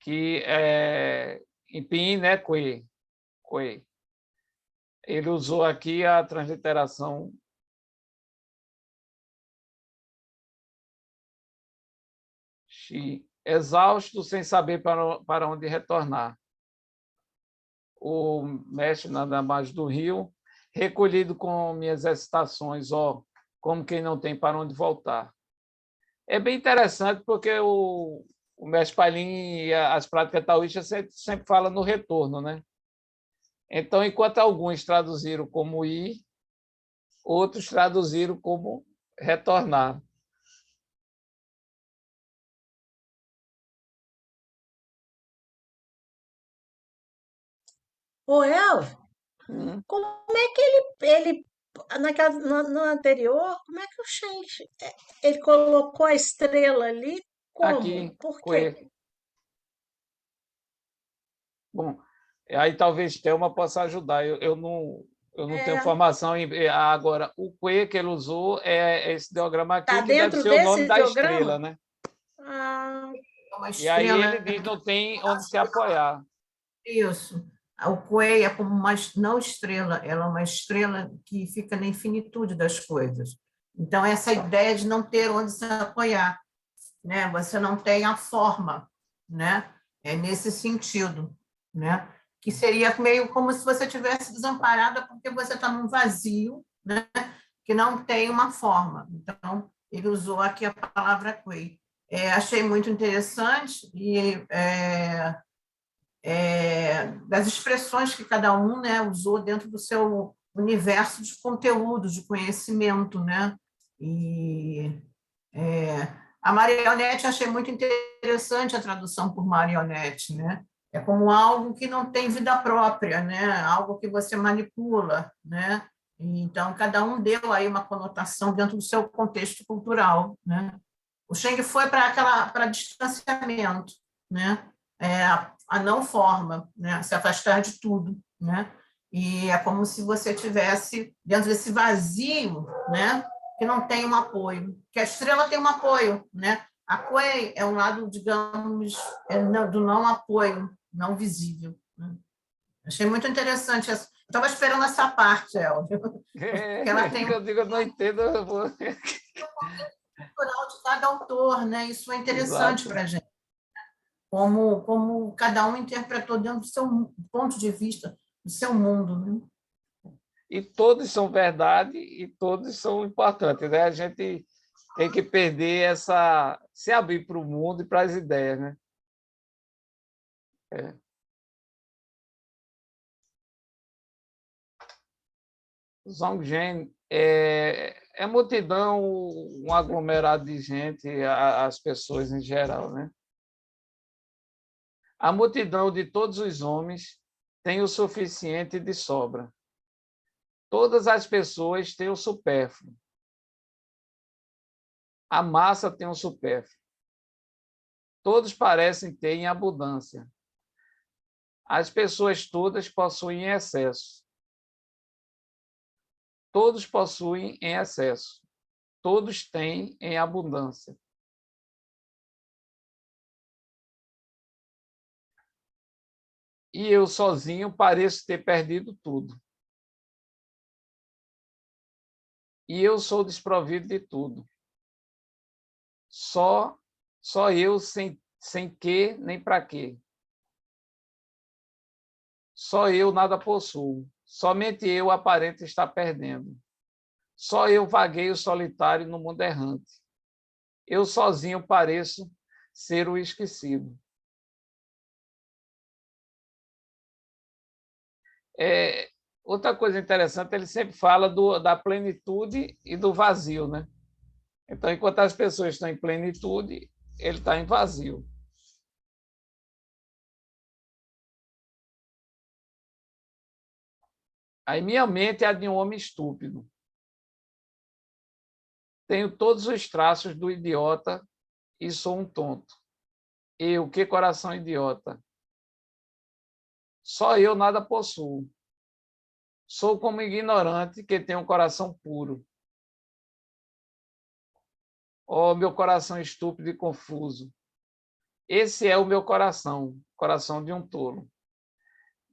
Que é em Pinyin, né, Kuei. Ele usou aqui a transliteração Xi, exausto, sem saber para onde retornar. O mestre nada mais do Rio, recolhido com minhas excitações, ó, como quem não tem para onde voltar. É bem interessante porque o mestre Pailin e as práticas taoístas sempre falam no retorno, né? Então, enquanto alguns traduziram como ir, outros traduziram como retornar. Ô, Elvio, Hum. como é que ele no anterior, como é que o Shen, ele colocou a estrela ali? Como? Aqui, Por quê? Cue. Bom, aí talvez Thelma possa ajudar. Eu não tenho É, formação em. Agora, o Cue que ele usou é esse diagrama tá aqui, que deve dentro ser o nome desse da estrela, diagrama? né? Ah, É uma E aí estrela, ele diz não tem onde se apoiar. isso. O Kuei é como uma não estrela, ela é uma estrela que fica na infinitude das coisas. Então, essa ideia de não ter onde se apoiar, né? Você não tem a forma, né? É nesse sentido, né? Que seria meio como se você tivesse desamparada porque você está num vazio, né? Que não tem uma forma. Então, ele usou aqui a palavra Kuei. Achei muito interessante e das expressões que cada um, né, usou dentro do seu universo de conteúdo, de conhecimento, né? E a marionete, achei muito interessante a tradução por marionete, né? É como algo que não tem vida própria, né? Algo que você manipula, né? Então, cada um deu aí uma conotação dentro do seu contexto cultural, né? O Cheng foi para distanciamento, né? A não forma, né? Se afastar de tudo, né? E é como se você tivesse dentro desse vazio, né? Que não tem um apoio, que a estrela tem um apoio, né? A Kuei é um lado, digamos, do não apoio, não visível. Né? Achei muito interessante. Estava esperando essa parte, Elvio, porque ela tem Que eu digo, eu não entendo. cultural de cada autor, né? Isso é interessante Exato. para a gente. Como cada um interpretou dentro do seu ponto de vista, do seu mundo. Né? E todos são verdade e todos são importantes, né? A gente tem que perder se abrir para o mundo e para as ideias, né? É. Zhongzhen é multidão, um aglomerado de gente, as pessoas em geral, né? A multidão de todos os homens tem o suficiente de sobra. Todas as pessoas têm o supérfluo. A massa tem o supérfluo. Todos parecem ter em abundância. As pessoas todas possuem excesso. Todos possuem em excesso. Todos têm em abundância. E eu sozinho pareço ter perdido tudo. e eu sou desprovido de tudo. Só eu sem quê nem para quê. Só eu nada possuo. Somente eu aparento estar perdendo. Só eu vagueio solitário no mundo errante. Eu sozinho pareço ser o esquecido. Outra coisa interessante, ele sempre fala da plenitude e do vazio, né? Então, enquanto as pessoas estão em plenitude, ele está em vazio. Aí minha mente é a de um homem estúpido. Tenho todos os traços do idiota e sou um tonto. Eu, que coração idiota. Só eu nada possuo. Sou como ignorante que tem um coração puro. Oh, meu coração estúpido e confuso. Esse é o meu coração, coração de um tolo.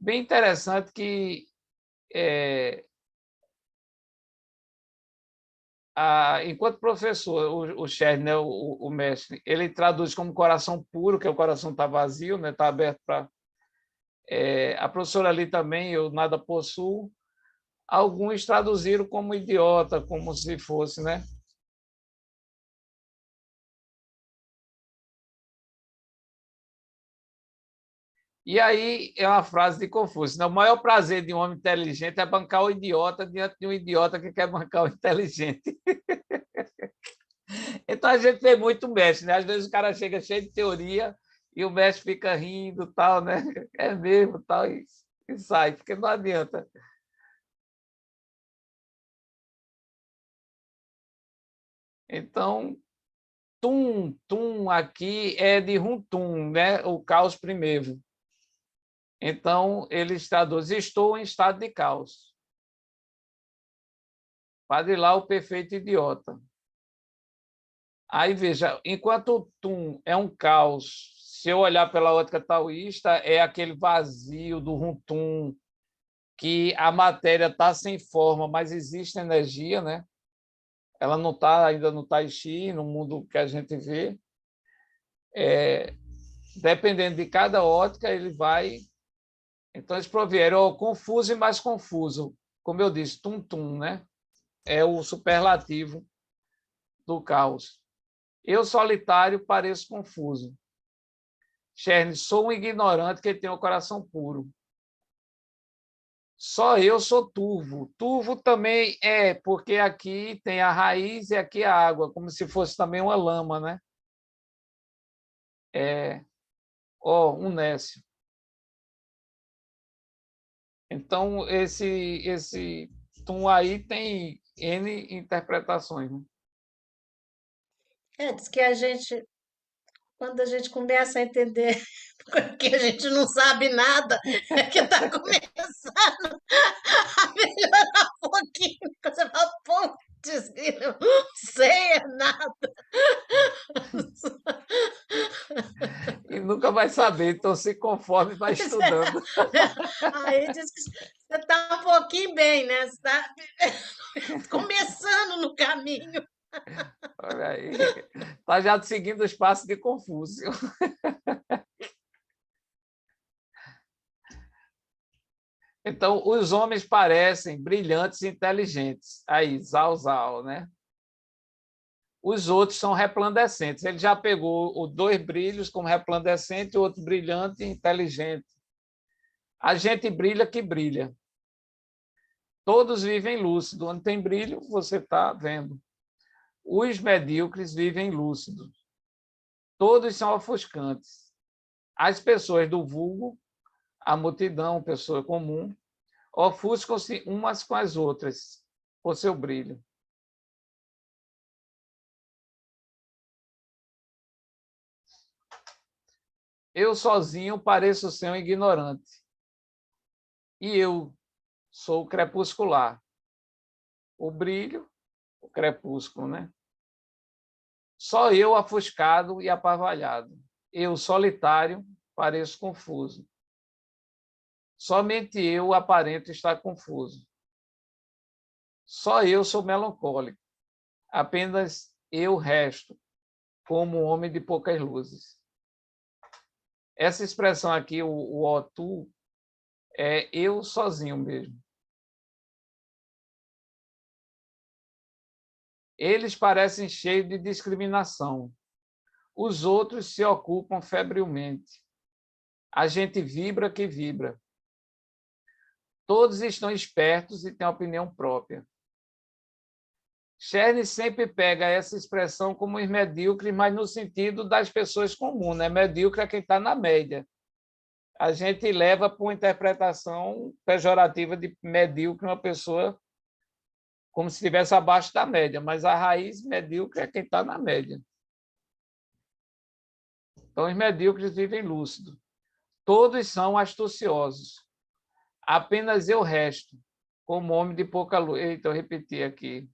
Bem interessante que enquanto professor, o Cher, né, o mestre, ele traduz como coração puro, que o coração está vazio, né, está aberto para... a professora ali também, eu nada possuo. Alguns traduziram como idiota, como se fosse, né? E aí é uma frase de Confúcio, né? O maior prazer de um homem inteligente é bancar o idiota diante de um idiota que quer bancar o inteligente. Então a gente vê muito mestre, né? Às vezes o cara chega cheio de teoria e o mestre fica rindo, tal, né? É mesmo, tal, e sai, porque não adianta. Então, tum aqui é de rum-tum, né? O caos primeiro. Então, eles traduzem, estou em estado de caos. Padre lá, o perfeito idiota. Aí, veja, enquanto o tum é um caos, se eu olhar pela ótica taoísta, é aquele vazio do rum-tum, que a matéria está sem forma, mas existe energia, né? Ela não está ainda no Tai Chi, no mundo que a gente vê. Dependendo de cada ótica, ele vai... Então, eles provieram confuso e mais confuso. Como eu disse, tum-tum, né? É o superlativo do caos. Eu, solitário, pareço confuso. Cherne, sou um ignorante que tem o coração puro. Só eu sou turvo. Turvo também é, porque aqui tem a raiz e aqui a água, como se fosse também uma lama, né? Um nécio. Então, esse tum aí tem N interpretações, né? Diz que quando a gente começa a entender que a gente não sabe nada, é que está começando a melhorar um pouquinho. Você fala, putz, eu não sei é nada. E nunca vai saber, então se conforme vai estudando. Aí diz que você está um pouquinho bem, né? Você está começando no caminho. Olha aí, está já seguindo os passos de Confúcio. Então, os homens parecem brilhantes e inteligentes. Aí, zau, né? Os outros são resplandecentes. Ele já pegou os dois brilhos como resplandecente e o outro brilhante e inteligente. A gente brilha que brilha. Todos vivem lúcido. Onde tem brilho, você está vendo. Os medíocres vivem lúcidos. Todos são ofuscantes. As pessoas do vulgo, a multidão, pessoa comum, ofuscam-se umas com as outras por seu brilho. Eu sozinho pareço ser um ignorante. E eu sou crepuscular. O brilho, o crepúsculo, né? Só eu ofuscado e apavalhado. Eu, solitário, pareço confuso. Somente eu aparento estar confuso. Só eu sou melancólico. Apenas eu resto como um homem de poucas luzes. Essa expressão aqui, o ó tu, é eu sozinho mesmo. Eles parecem cheios de discriminação. Os outros se ocupam febrilmente. A gente vibra que vibra. Todos estão espertos e têm opinião própria. Cherne sempre pega essa expressão como os medíocres, mas no sentido das pessoas comuns, né? Medíocre é quem está na média. A gente leva para uma interpretação pejorativa de medíocre uma pessoa como se estivesse abaixo da média, mas a raiz medíocre é quem está na média. Então, os medíocres vivem lúcidos. Todos são astuciosos. Apenas eu resto, como homem de pouca luz. Eita, eu repeti aqui.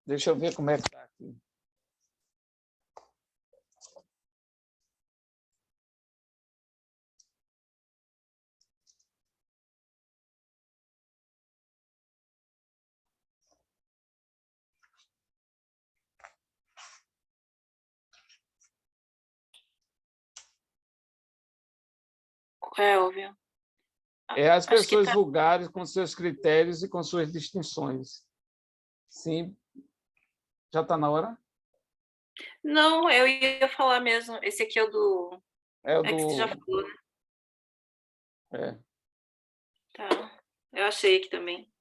Deixa eu ver como é que está aqui. Elvio. É as Acho que pessoas tá... vulgares com seus critérios e com suas distinções. Sim. Já está na hora? Não, eu ia falar mesmo. Esse aqui é o do... É o É que você já do... falou, né? É. Tá. Eu achei aqui também.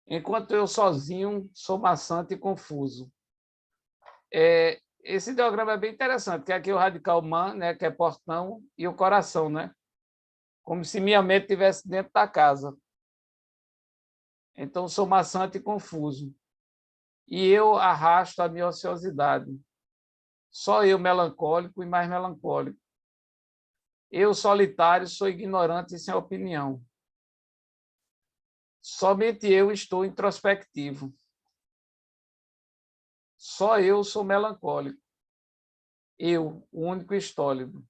Enquanto eu sozinho sou maçante e confuso. Esse ideograma é bem interessante, que aqui é o radical man, né, que é portão, e o coração, né? Como se minha mente estivesse dentro da casa. Então, sou maçante e confuso. E eu arrasto a minha ociosidade. Só eu melancólico e mais melancólico. Eu solitário sou ignorante e sem opinião. Somente eu estou introspectivo. Só eu sou melancólico. Eu, o único estólido.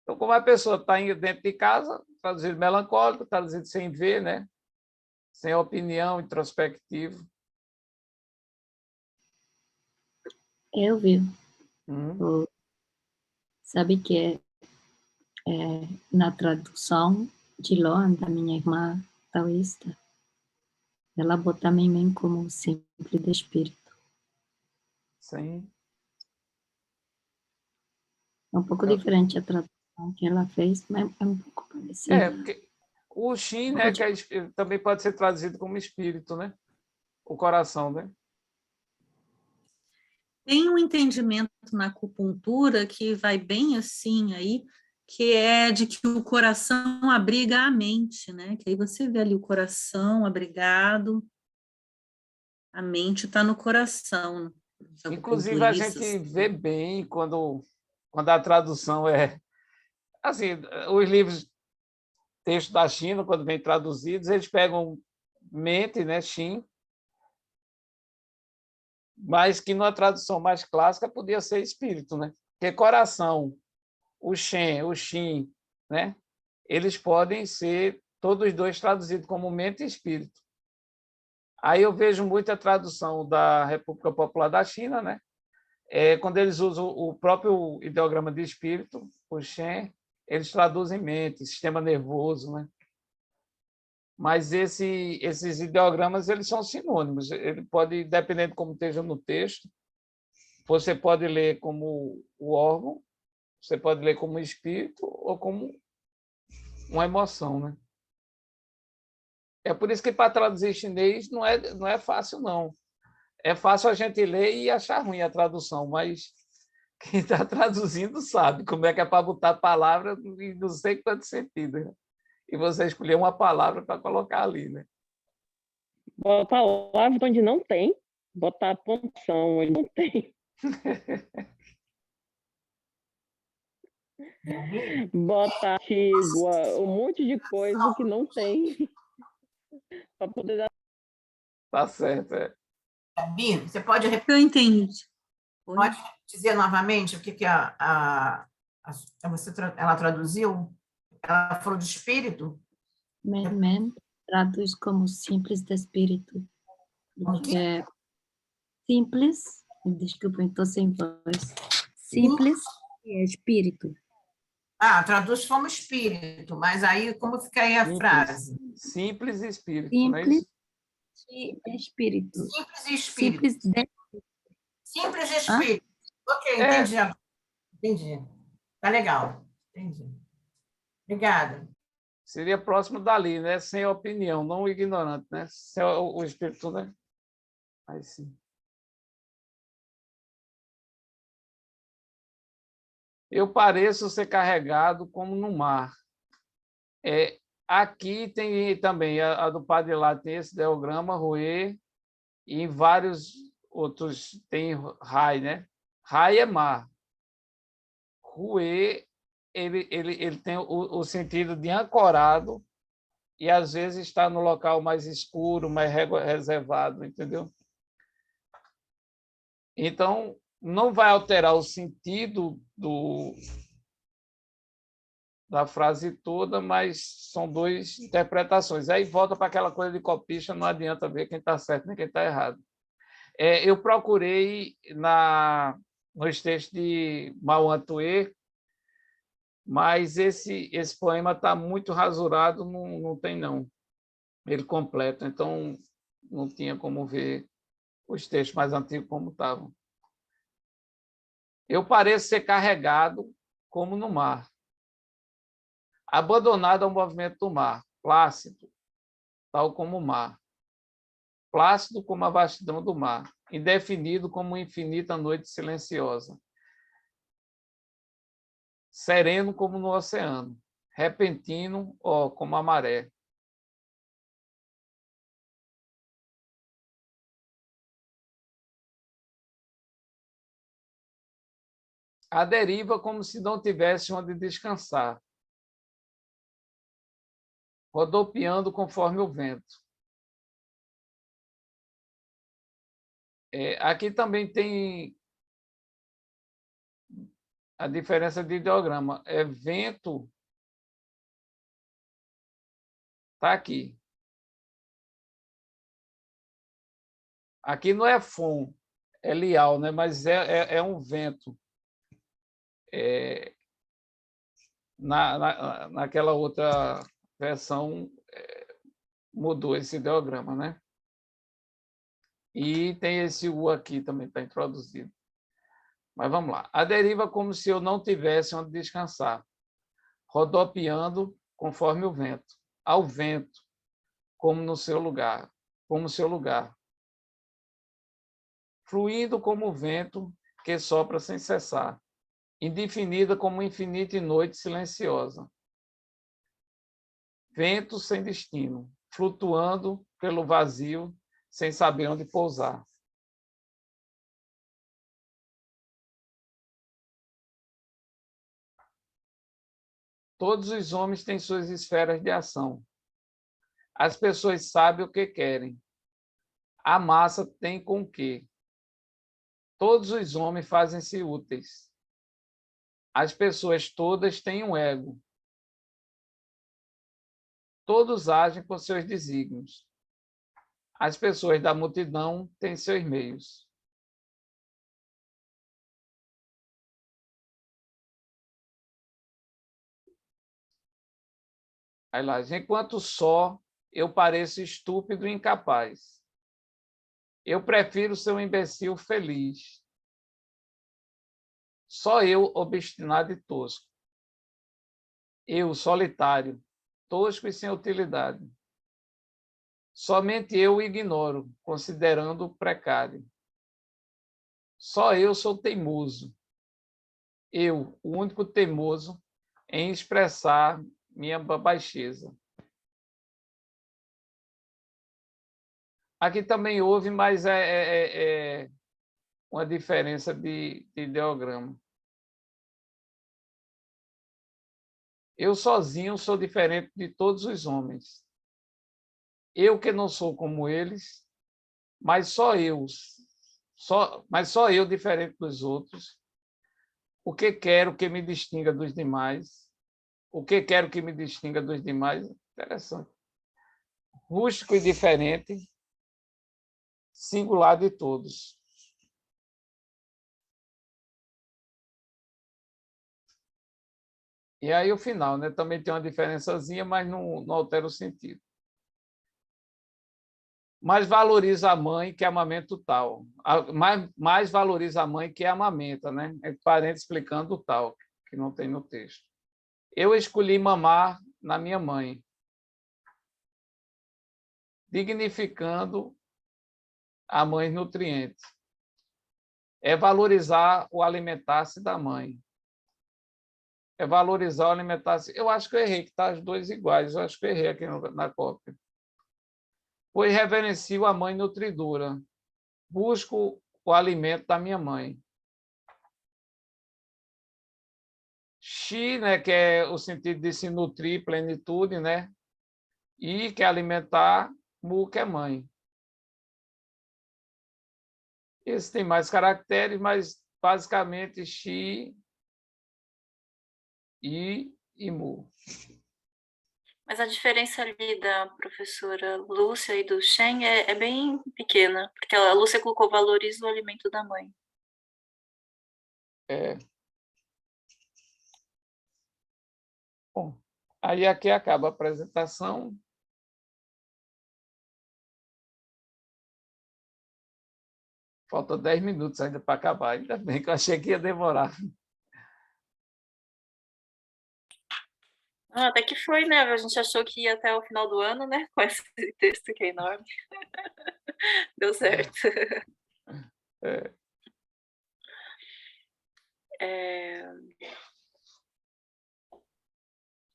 Então, como a pessoa está dentro de casa, traduzido melancólico, traduzido sem ver, né? Sem opinião, introspectivo. Eu vi. Hum. Sabe que na tradução de Loan, da minha irmã taoísta, ela bota mim como simples de espírito. Sim. É um pouco diferente a tradução que ela fez, mas é um pouco parecida. Porque o Shin, né, que também pode ser traduzido como espírito, né? O coração, né? Tem um entendimento na acupuntura que vai bem assim aí, que é de que o coração abriga a mente, né? Que aí você vê ali o coração abrigado, a mente está no coração. Inclusive, a gente vê bem quando a tradução é... Assim, os livros, textos da China, quando vêm traduzidos, eles pegam mente, né, Xin, mas que numa tradução mais clássica podia ser espírito, né? Porque coração, o Shen, o Xin, né? Eles podem ser todos dois traduzidos como mente e espírito. Aí eu vejo muita tradução da República Popular da China, né? Quando eles usam o próprio ideograma de espírito, o Shen, eles traduzem mente, sistema nervoso, né? Mas esses ideogramas eles são sinônimos. Ele pode, dependendo de como esteja no texto, você pode ler como o órgão, você pode ler como espírito ou como uma emoção, né? É por isso que para traduzir chinês não é fácil, não. É fácil a gente ler e achar ruim a tradução, mas quem está traduzindo sabe como é que é para botar palavra em não sei quanto sentido. Né? E você escolher uma palavra para colocar ali, né? Botar palavra onde não tem, botar pontuação onde não tem. Botar artigo, um monte de coisa que não tem para poder dar. Tá certo, é. Gabi, você pode, Eu entendi. Oi? pode dizer novamente o que, que ela traduziu? Ela falou de espírito? Madman traduz como simples de espírito. O quê? É simples, desculpem, estou sem voz. Simples é espírito. Ah, traduz como espírito, mas aí como fica aí a frase? Simples espírito, não é Simples isso? de espírito. Simples e espírito. Simples de... Simples e espírito. Ok, entendi. Entendi. Tá legal. Entendi. Obrigada. Seria próximo dali, né? Sem opinião, não ignorante, né? Sem o espírito, né? Aí sim. Eu pareço ser carregado como no mar. Aqui tem também, a do Padre lá tem esse ideograma, Roê, e em vários outros tem Rai, né? Rai é mar. Roê, ele tem o sentido de ancorado e, às vezes, está no local mais escuro, mais reservado, entendeu? Então, não vai alterar o sentido da frase toda, mas são duas interpretações. Aí volta para aquela coisa de copista, não adianta ver quem está certo nem quem está errado. Eu procurei nos textos de Mauantuê, mas esse poema está muito rasurado, não tem, não. Ele completo, então não tinha como ver os textos mais antigos como estavam. Eu pareço ser carregado como no mar, abandonado ao movimento do mar, plácido, tal como o mar, plácido como a vastidão do mar, indefinido como uma infinita noite silenciosa, sereno como no oceano, repentino, como a maré. A deriva como se não tivesse onde descansar, rodopiando conforme o vento. Aqui também tem a diferença de ideograma. Vento está aqui. Aqui não é fom, é lial, né? Mas é um vento. Naquela outra versão, mudou esse ideograma, né? E tem esse U aqui também, está introduzido. Mas vamos lá. A deriva como se eu não tivesse onde descansar, rodopiando conforme o vento, ao vento, como no seu lugar, fluindo como o vento que sopra sem cessar, indefinida como infinita noite silenciosa, vento sem destino, flutuando pelo vazio sem saber onde pousar. Todos os homens têm suas esferas de ação. As pessoas sabem o que querem. A massa tem com o quê. Todos os homens fazem-se úteis. As pessoas todas têm um ego. Todos agem com seus desígnios. As pessoas da multidão têm seus meios. Aí lá, enquanto só eu pareço estúpido e incapaz. Eu prefiro ser um imbecil feliz. Só eu, obstinado e tosco. Eu, solitário, tosco e sem utilidade. Somente eu o ignoro, considerando-o precário. Só eu sou teimoso. Eu, o único teimoso em expressar minha baixeza. Aqui também houve, mas é uma diferença de ideograma. Eu sozinho sou diferente de todos os homens. Eu que não sou como eles, mas só eu diferente dos outros. O que quero que me distinga dos demais? O que quero que me distinga dos demais? Interessante. Rústico e diferente, singular de todos. E aí o final, né? Também tem uma diferençazinha, mas não altera o sentido. Mais valoriza a mãe que amamenta o tal. Mais valoriza a mãe que amamenta, né? É parente explicando o tal, que não tem no texto. Eu escolhi mamar na minha mãe, dignificando a mãe nutriente. É valorizar o alimentar-se da mãe. É valorizar o alimentar-se. Eu acho que eu errei, que está os dois iguais. Eu acho que eu errei aqui na cópia. Pois reverencio a mãe nutridora. Busco o alimento da minha mãe. Xi, né, que é o sentido de se nutrir, plenitude, né? E que é alimentar, mu, que é mãe. Esse tem mais caracteres, mas basicamente Xi, I e Mu. Mas a diferença ali da professora Lúcia e do Shen é bem pequena, porque a Lúcia colocou valoriza o alimento da mãe. Bom, aí aqui acaba a apresentação. Falta 10 minutos ainda para acabar. Ainda bem que eu achei que ia demorar. Até que foi, né? A gente achou que ia até o final do ano, né? Com esse texto que é enorme. Deu certo.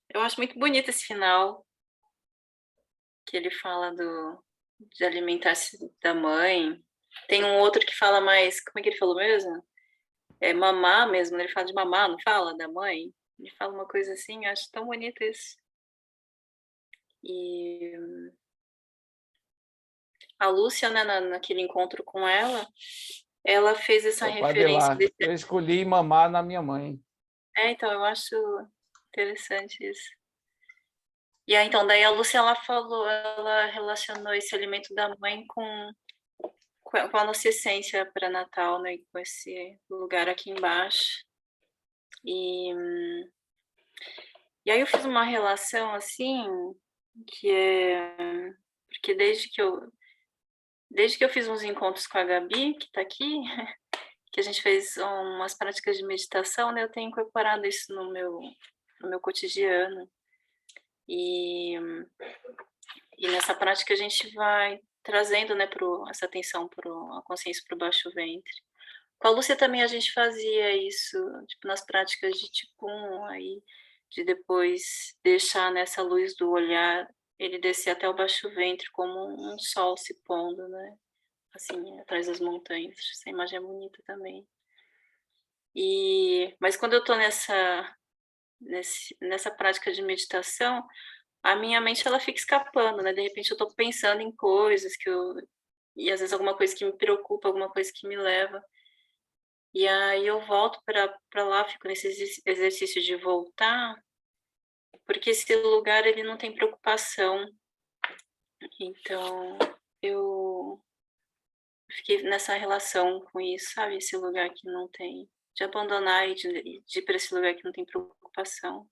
Eu acho muito bonito esse final, que ele fala de alimentar-se da mãe. Tem um outro que fala mais, como é que ele falou mesmo? É mamar mesmo, ele fala de mamar, não fala? Da mãe? Ele fala uma coisa assim, eu acho tão bonito isso. E a Lúcia, né, naquele encontro com ela fez essa Pode ir referência. lá. Eu escolhi mamar na minha mãe. Então, eu acho interessante isso. E aí, então, daí a Lúcia, ela relacionou esse alimento da mãe com a nossa essência pré-natal, né, com esse lugar aqui embaixo. E aí eu fiz uma relação, assim, que é... Porque desde que eu fiz uns encontros com a Gabi, que está aqui, que a gente fez umas práticas de meditação, né, eu tenho incorporado isso no meu cotidiano. E nessa prática a gente vai trazendo, né, essa atenção a consciência para o baixo ventre. Com a Lúcia também a gente fazia isso, tipo, nas práticas de Qigong, aí, de depois deixar nessa luz do olhar, ele descer até o baixo ventre como um sol se pondo, né, assim, atrás das montanhas. Essa imagem é bonita também. Mas quando eu estou nessa prática de meditação, a minha mente ela fica escapando, né? De repente eu estou pensando em coisas e às vezes alguma coisa que me preocupa, alguma coisa que me leva. E aí eu volto para lá, fico nesse exercício de voltar, porque esse lugar ele não tem preocupação. Então eu fiquei nessa relação com isso, sabe? Esse lugar que não tem, de abandonar e de ir para esse lugar que não tem preocupação.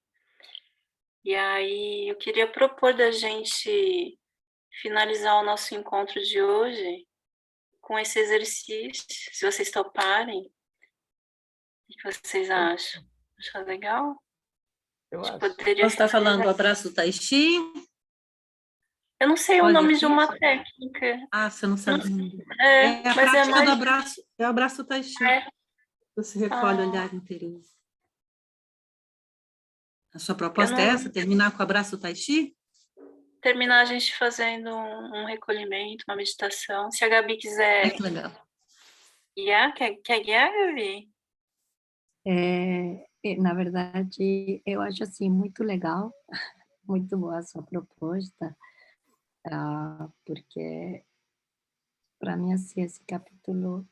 E aí eu queria propor da gente finalizar o nosso encontro de hoje com esse exercício, se vocês toparem. O que vocês acham? Achou legal? Eu acho. Você está falando do abraço do Tai Chi? Eu não sei o Olha nome aqui. de uma técnica. Você não sabe o nome. É a mas prática é mais... do abraço. É o abraço do Tai Chi. Você recolhe o olhar interior. A sua proposta é essa? Terminar com o abraço do Tai Chi? Terminar a gente fazendo um recolhimento, uma meditação. Se a Gabi quiser... Que legal. Guiar? Quer guiar, Gabi? Na verdade, eu acho assim muito legal, muito boa a sua proposta, porque para mim assim esse capítulo,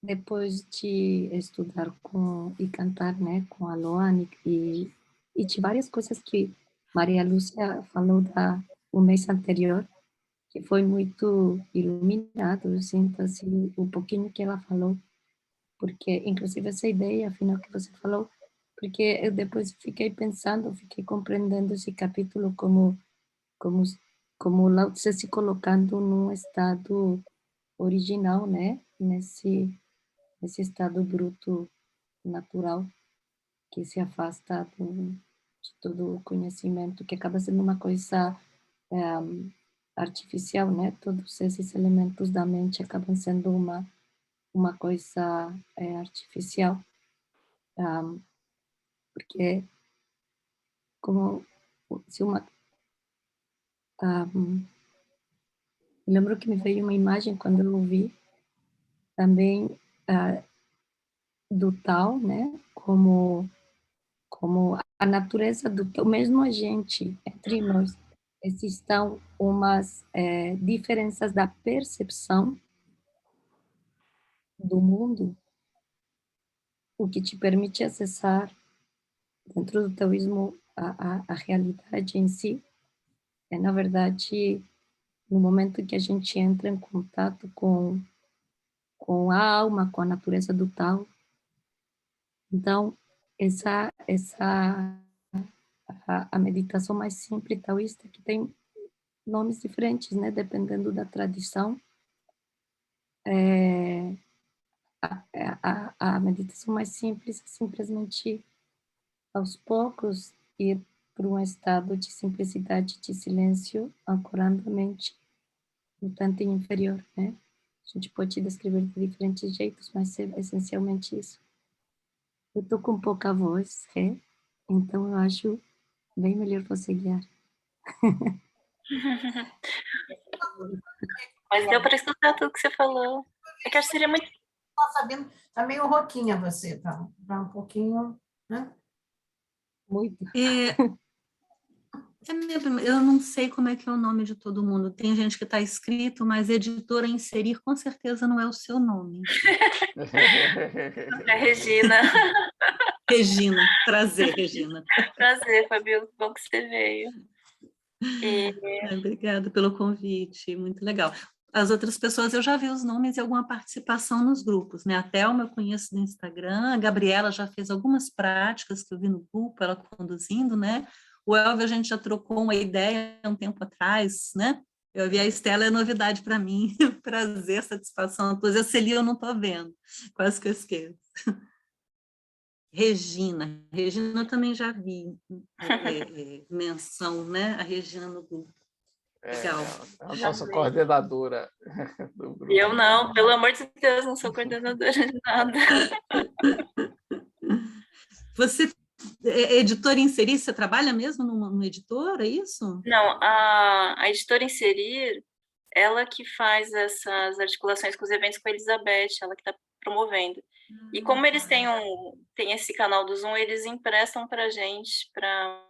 depois de estudar com e cantar, né, com a Loane e de várias coisas que Maria Lúcia falou o mês anterior, que foi muito iluminado, eu sinto assim, um pouquinho que ela falou, porque inclusive essa ideia, afinal, que você falou, porque eu depois fiquei pensando, fiquei compreendendo esse capítulo como, como Lao Tse se colocando num estado original, né, nesse estado bruto, natural, que se afasta de todo o conhecimento, que acaba sendo uma coisa artificial, né? Todos esses elementos da mente acabam sendo uma coisa artificial, porque como se uma lembro que me veio uma imagem quando eu ouvi também do tal, né? Como a natureza do mesmo a gente entre nós existam umas diferenças da percepção do mundo, o que te permite acessar dentro do taoísmo a realidade em si. É, na verdade, no momento que a gente entra em contato com a alma, com a natureza do Tao, então, a meditação mais simples taoísta, que tem nomes diferentes, né, dependendo da tradição, a meditação mais simples é simplesmente, aos poucos, ir para um estado de simplicidade, de silêncio, ancorando a mente no tanto inferior, né? A gente pode descrever de diferentes jeitos, mas é essencialmente isso. Eu tô com pouca voz, então eu acho bem melhor você guiar. Mas deu para escutar tudo que você falou. É que eu acho que seria muito. Tá sabendo, tá meio rouquinha você, tá um pouquinho, né? Muito. Eu não sei como é que é o nome de todo mundo. Tem gente que está escrito, mas editora inserir com certeza não é o seu nome. É Regina. Regina, prazer, Regina. Prazer, Fabiola, que bom que você veio. Obrigada pelo convite, muito legal. As outras pessoas, eu já vi os nomes e alguma participação nos grupos, né? A Thelma eu conheço do Instagram, a Gabriela já fez algumas práticas que eu vi no grupo, ela conduzindo, né? O Elvio, a gente já trocou uma ideia um tempo atrás, né? Eu vi a Estela, é novidade para mim, prazer, satisfação. Pois a Celia eu não estou vendo, quase que eu esqueço. Regina eu também já vi menção, né? A Regina no grupo. Legal. A nossa coordenadora do grupo. Eu não, pelo amor de Deus, não sou coordenadora de nada. Você é editora Inserir, você trabalha mesmo numa editora, é isso? Não, a editora Inserir, ela que faz essas articulações com os eventos com a Elizabeth, ela que está promovendo. E como eles têm esse canal do Zoom, eles emprestam para a gente para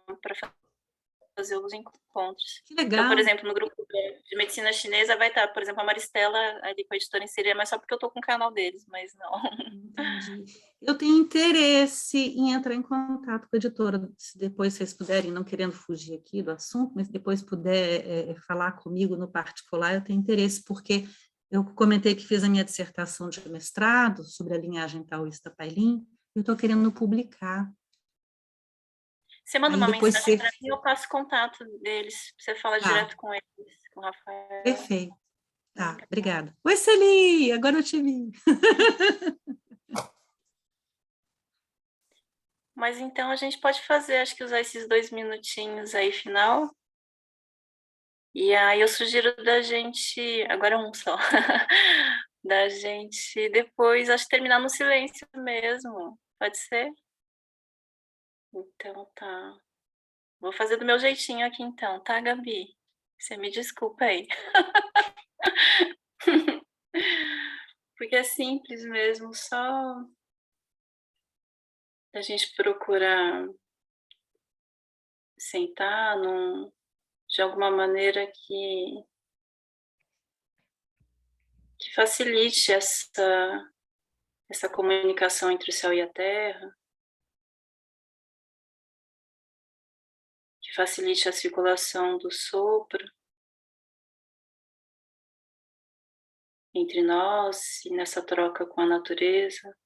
fazer os encontros. Que legal. Então, por exemplo, no grupo de medicina chinesa vai estar, por exemplo, a Maristela ali com a editora Inserir, mas só porque eu estou com o canal deles, mas não. Entendi. Eu tenho interesse em entrar em contato com a editora, se depois vocês puderem, não querendo fugir aqui do assunto, mas depois puder falar comigo no particular, eu tenho interesse, porque eu comentei que fiz a minha dissertação de mestrado sobre a linhagem taoísta Pailin, e eu estou querendo publicar. Você manda Aí uma depois mensagem para mim, eu passo o contato deles, você fala direto com eles, com o Rafael. Perfeito. Tá, obrigada. Oi, Celi, agora eu te vi. Mas então a gente pode fazer, acho que usar esses 2 minutinhos aí final. E aí eu sugiro da gente, agora um só, da gente depois, acho que terminar no silêncio mesmo, pode ser? Então tá. Vou fazer do meu jeitinho aqui então, tá, Gabi? Você me desculpa aí. Porque é simples mesmo, só a gente procurar sentar de alguma maneira que facilite essa comunicação entre o céu e a terra, que facilite a circulação do sopro entre nós e nessa troca com a natureza.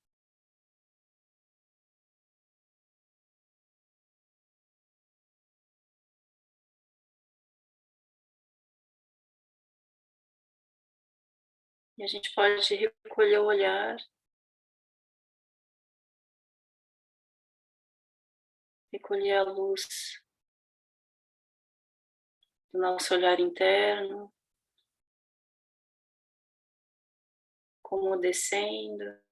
E a gente pode recolher o olhar, recolher a luz do nosso olhar interno, como descendo,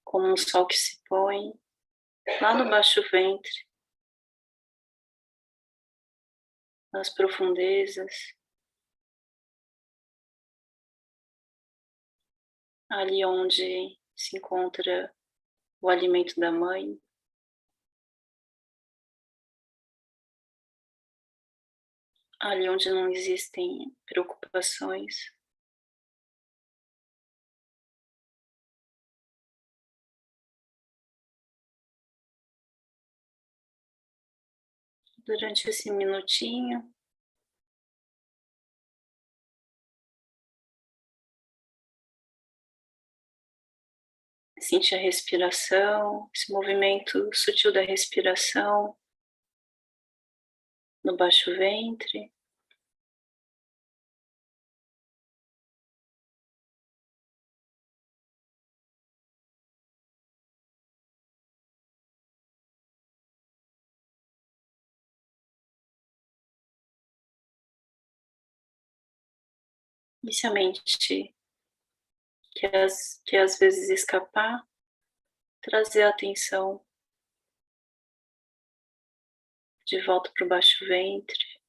como um sol que se põe lá no baixo ventre, nas profundezas, ali onde se encontra o alimento da mãe. Ali onde não existem preocupações. Durante esse minutinho, sente a respiração, esse movimento sutil da respiração no baixo ventre. E se a mente que às vezes escapar, trazer a atenção de volta para o baixo ventre.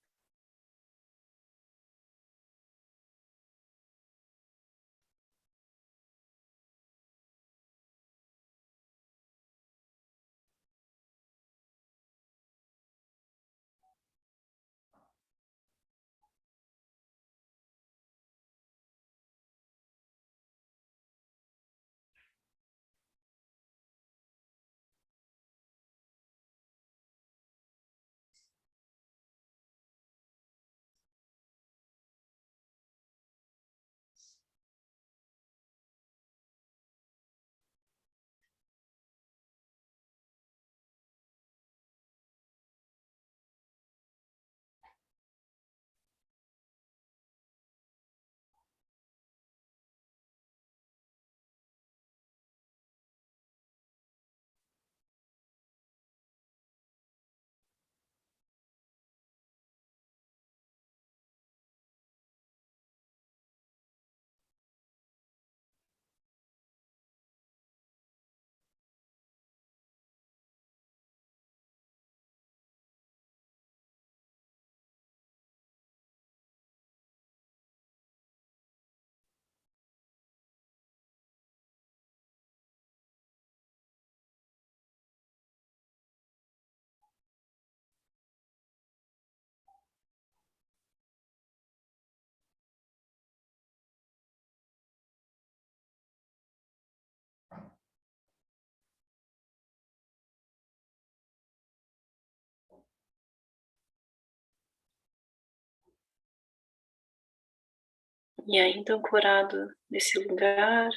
E ainda ancorado nesse lugar,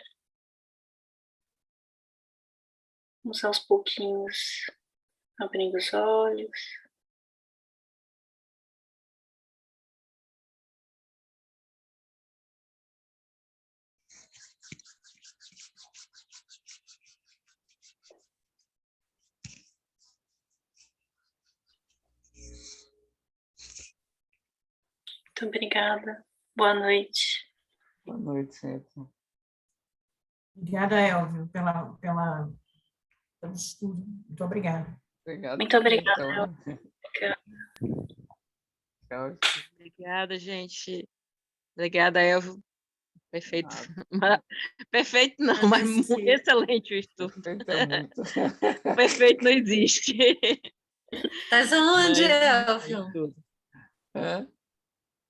vamos aos pouquinhos abrindo os olhos. Muito obrigada. Boa noite. Boa noite, Cíntia. Obrigada, Elvio, pelo estudo. Muito obrigada. Obrigado. Muito obrigada. Tchau. Obrigada, gente. Obrigada, Elvio. Perfeito. Ah, Perfeito não, mas excelente o estudo. perfeito é muito. Perfeito não existe. Estás aonde, Elvio? Estudo.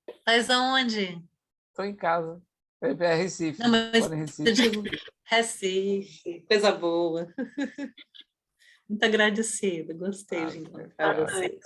Estás aonde? Estou em casa. É Recife. Não, mas Moro em eu Recife. digo Recife, coisa boa. Muito agradecida, gostei de encontrar vocês.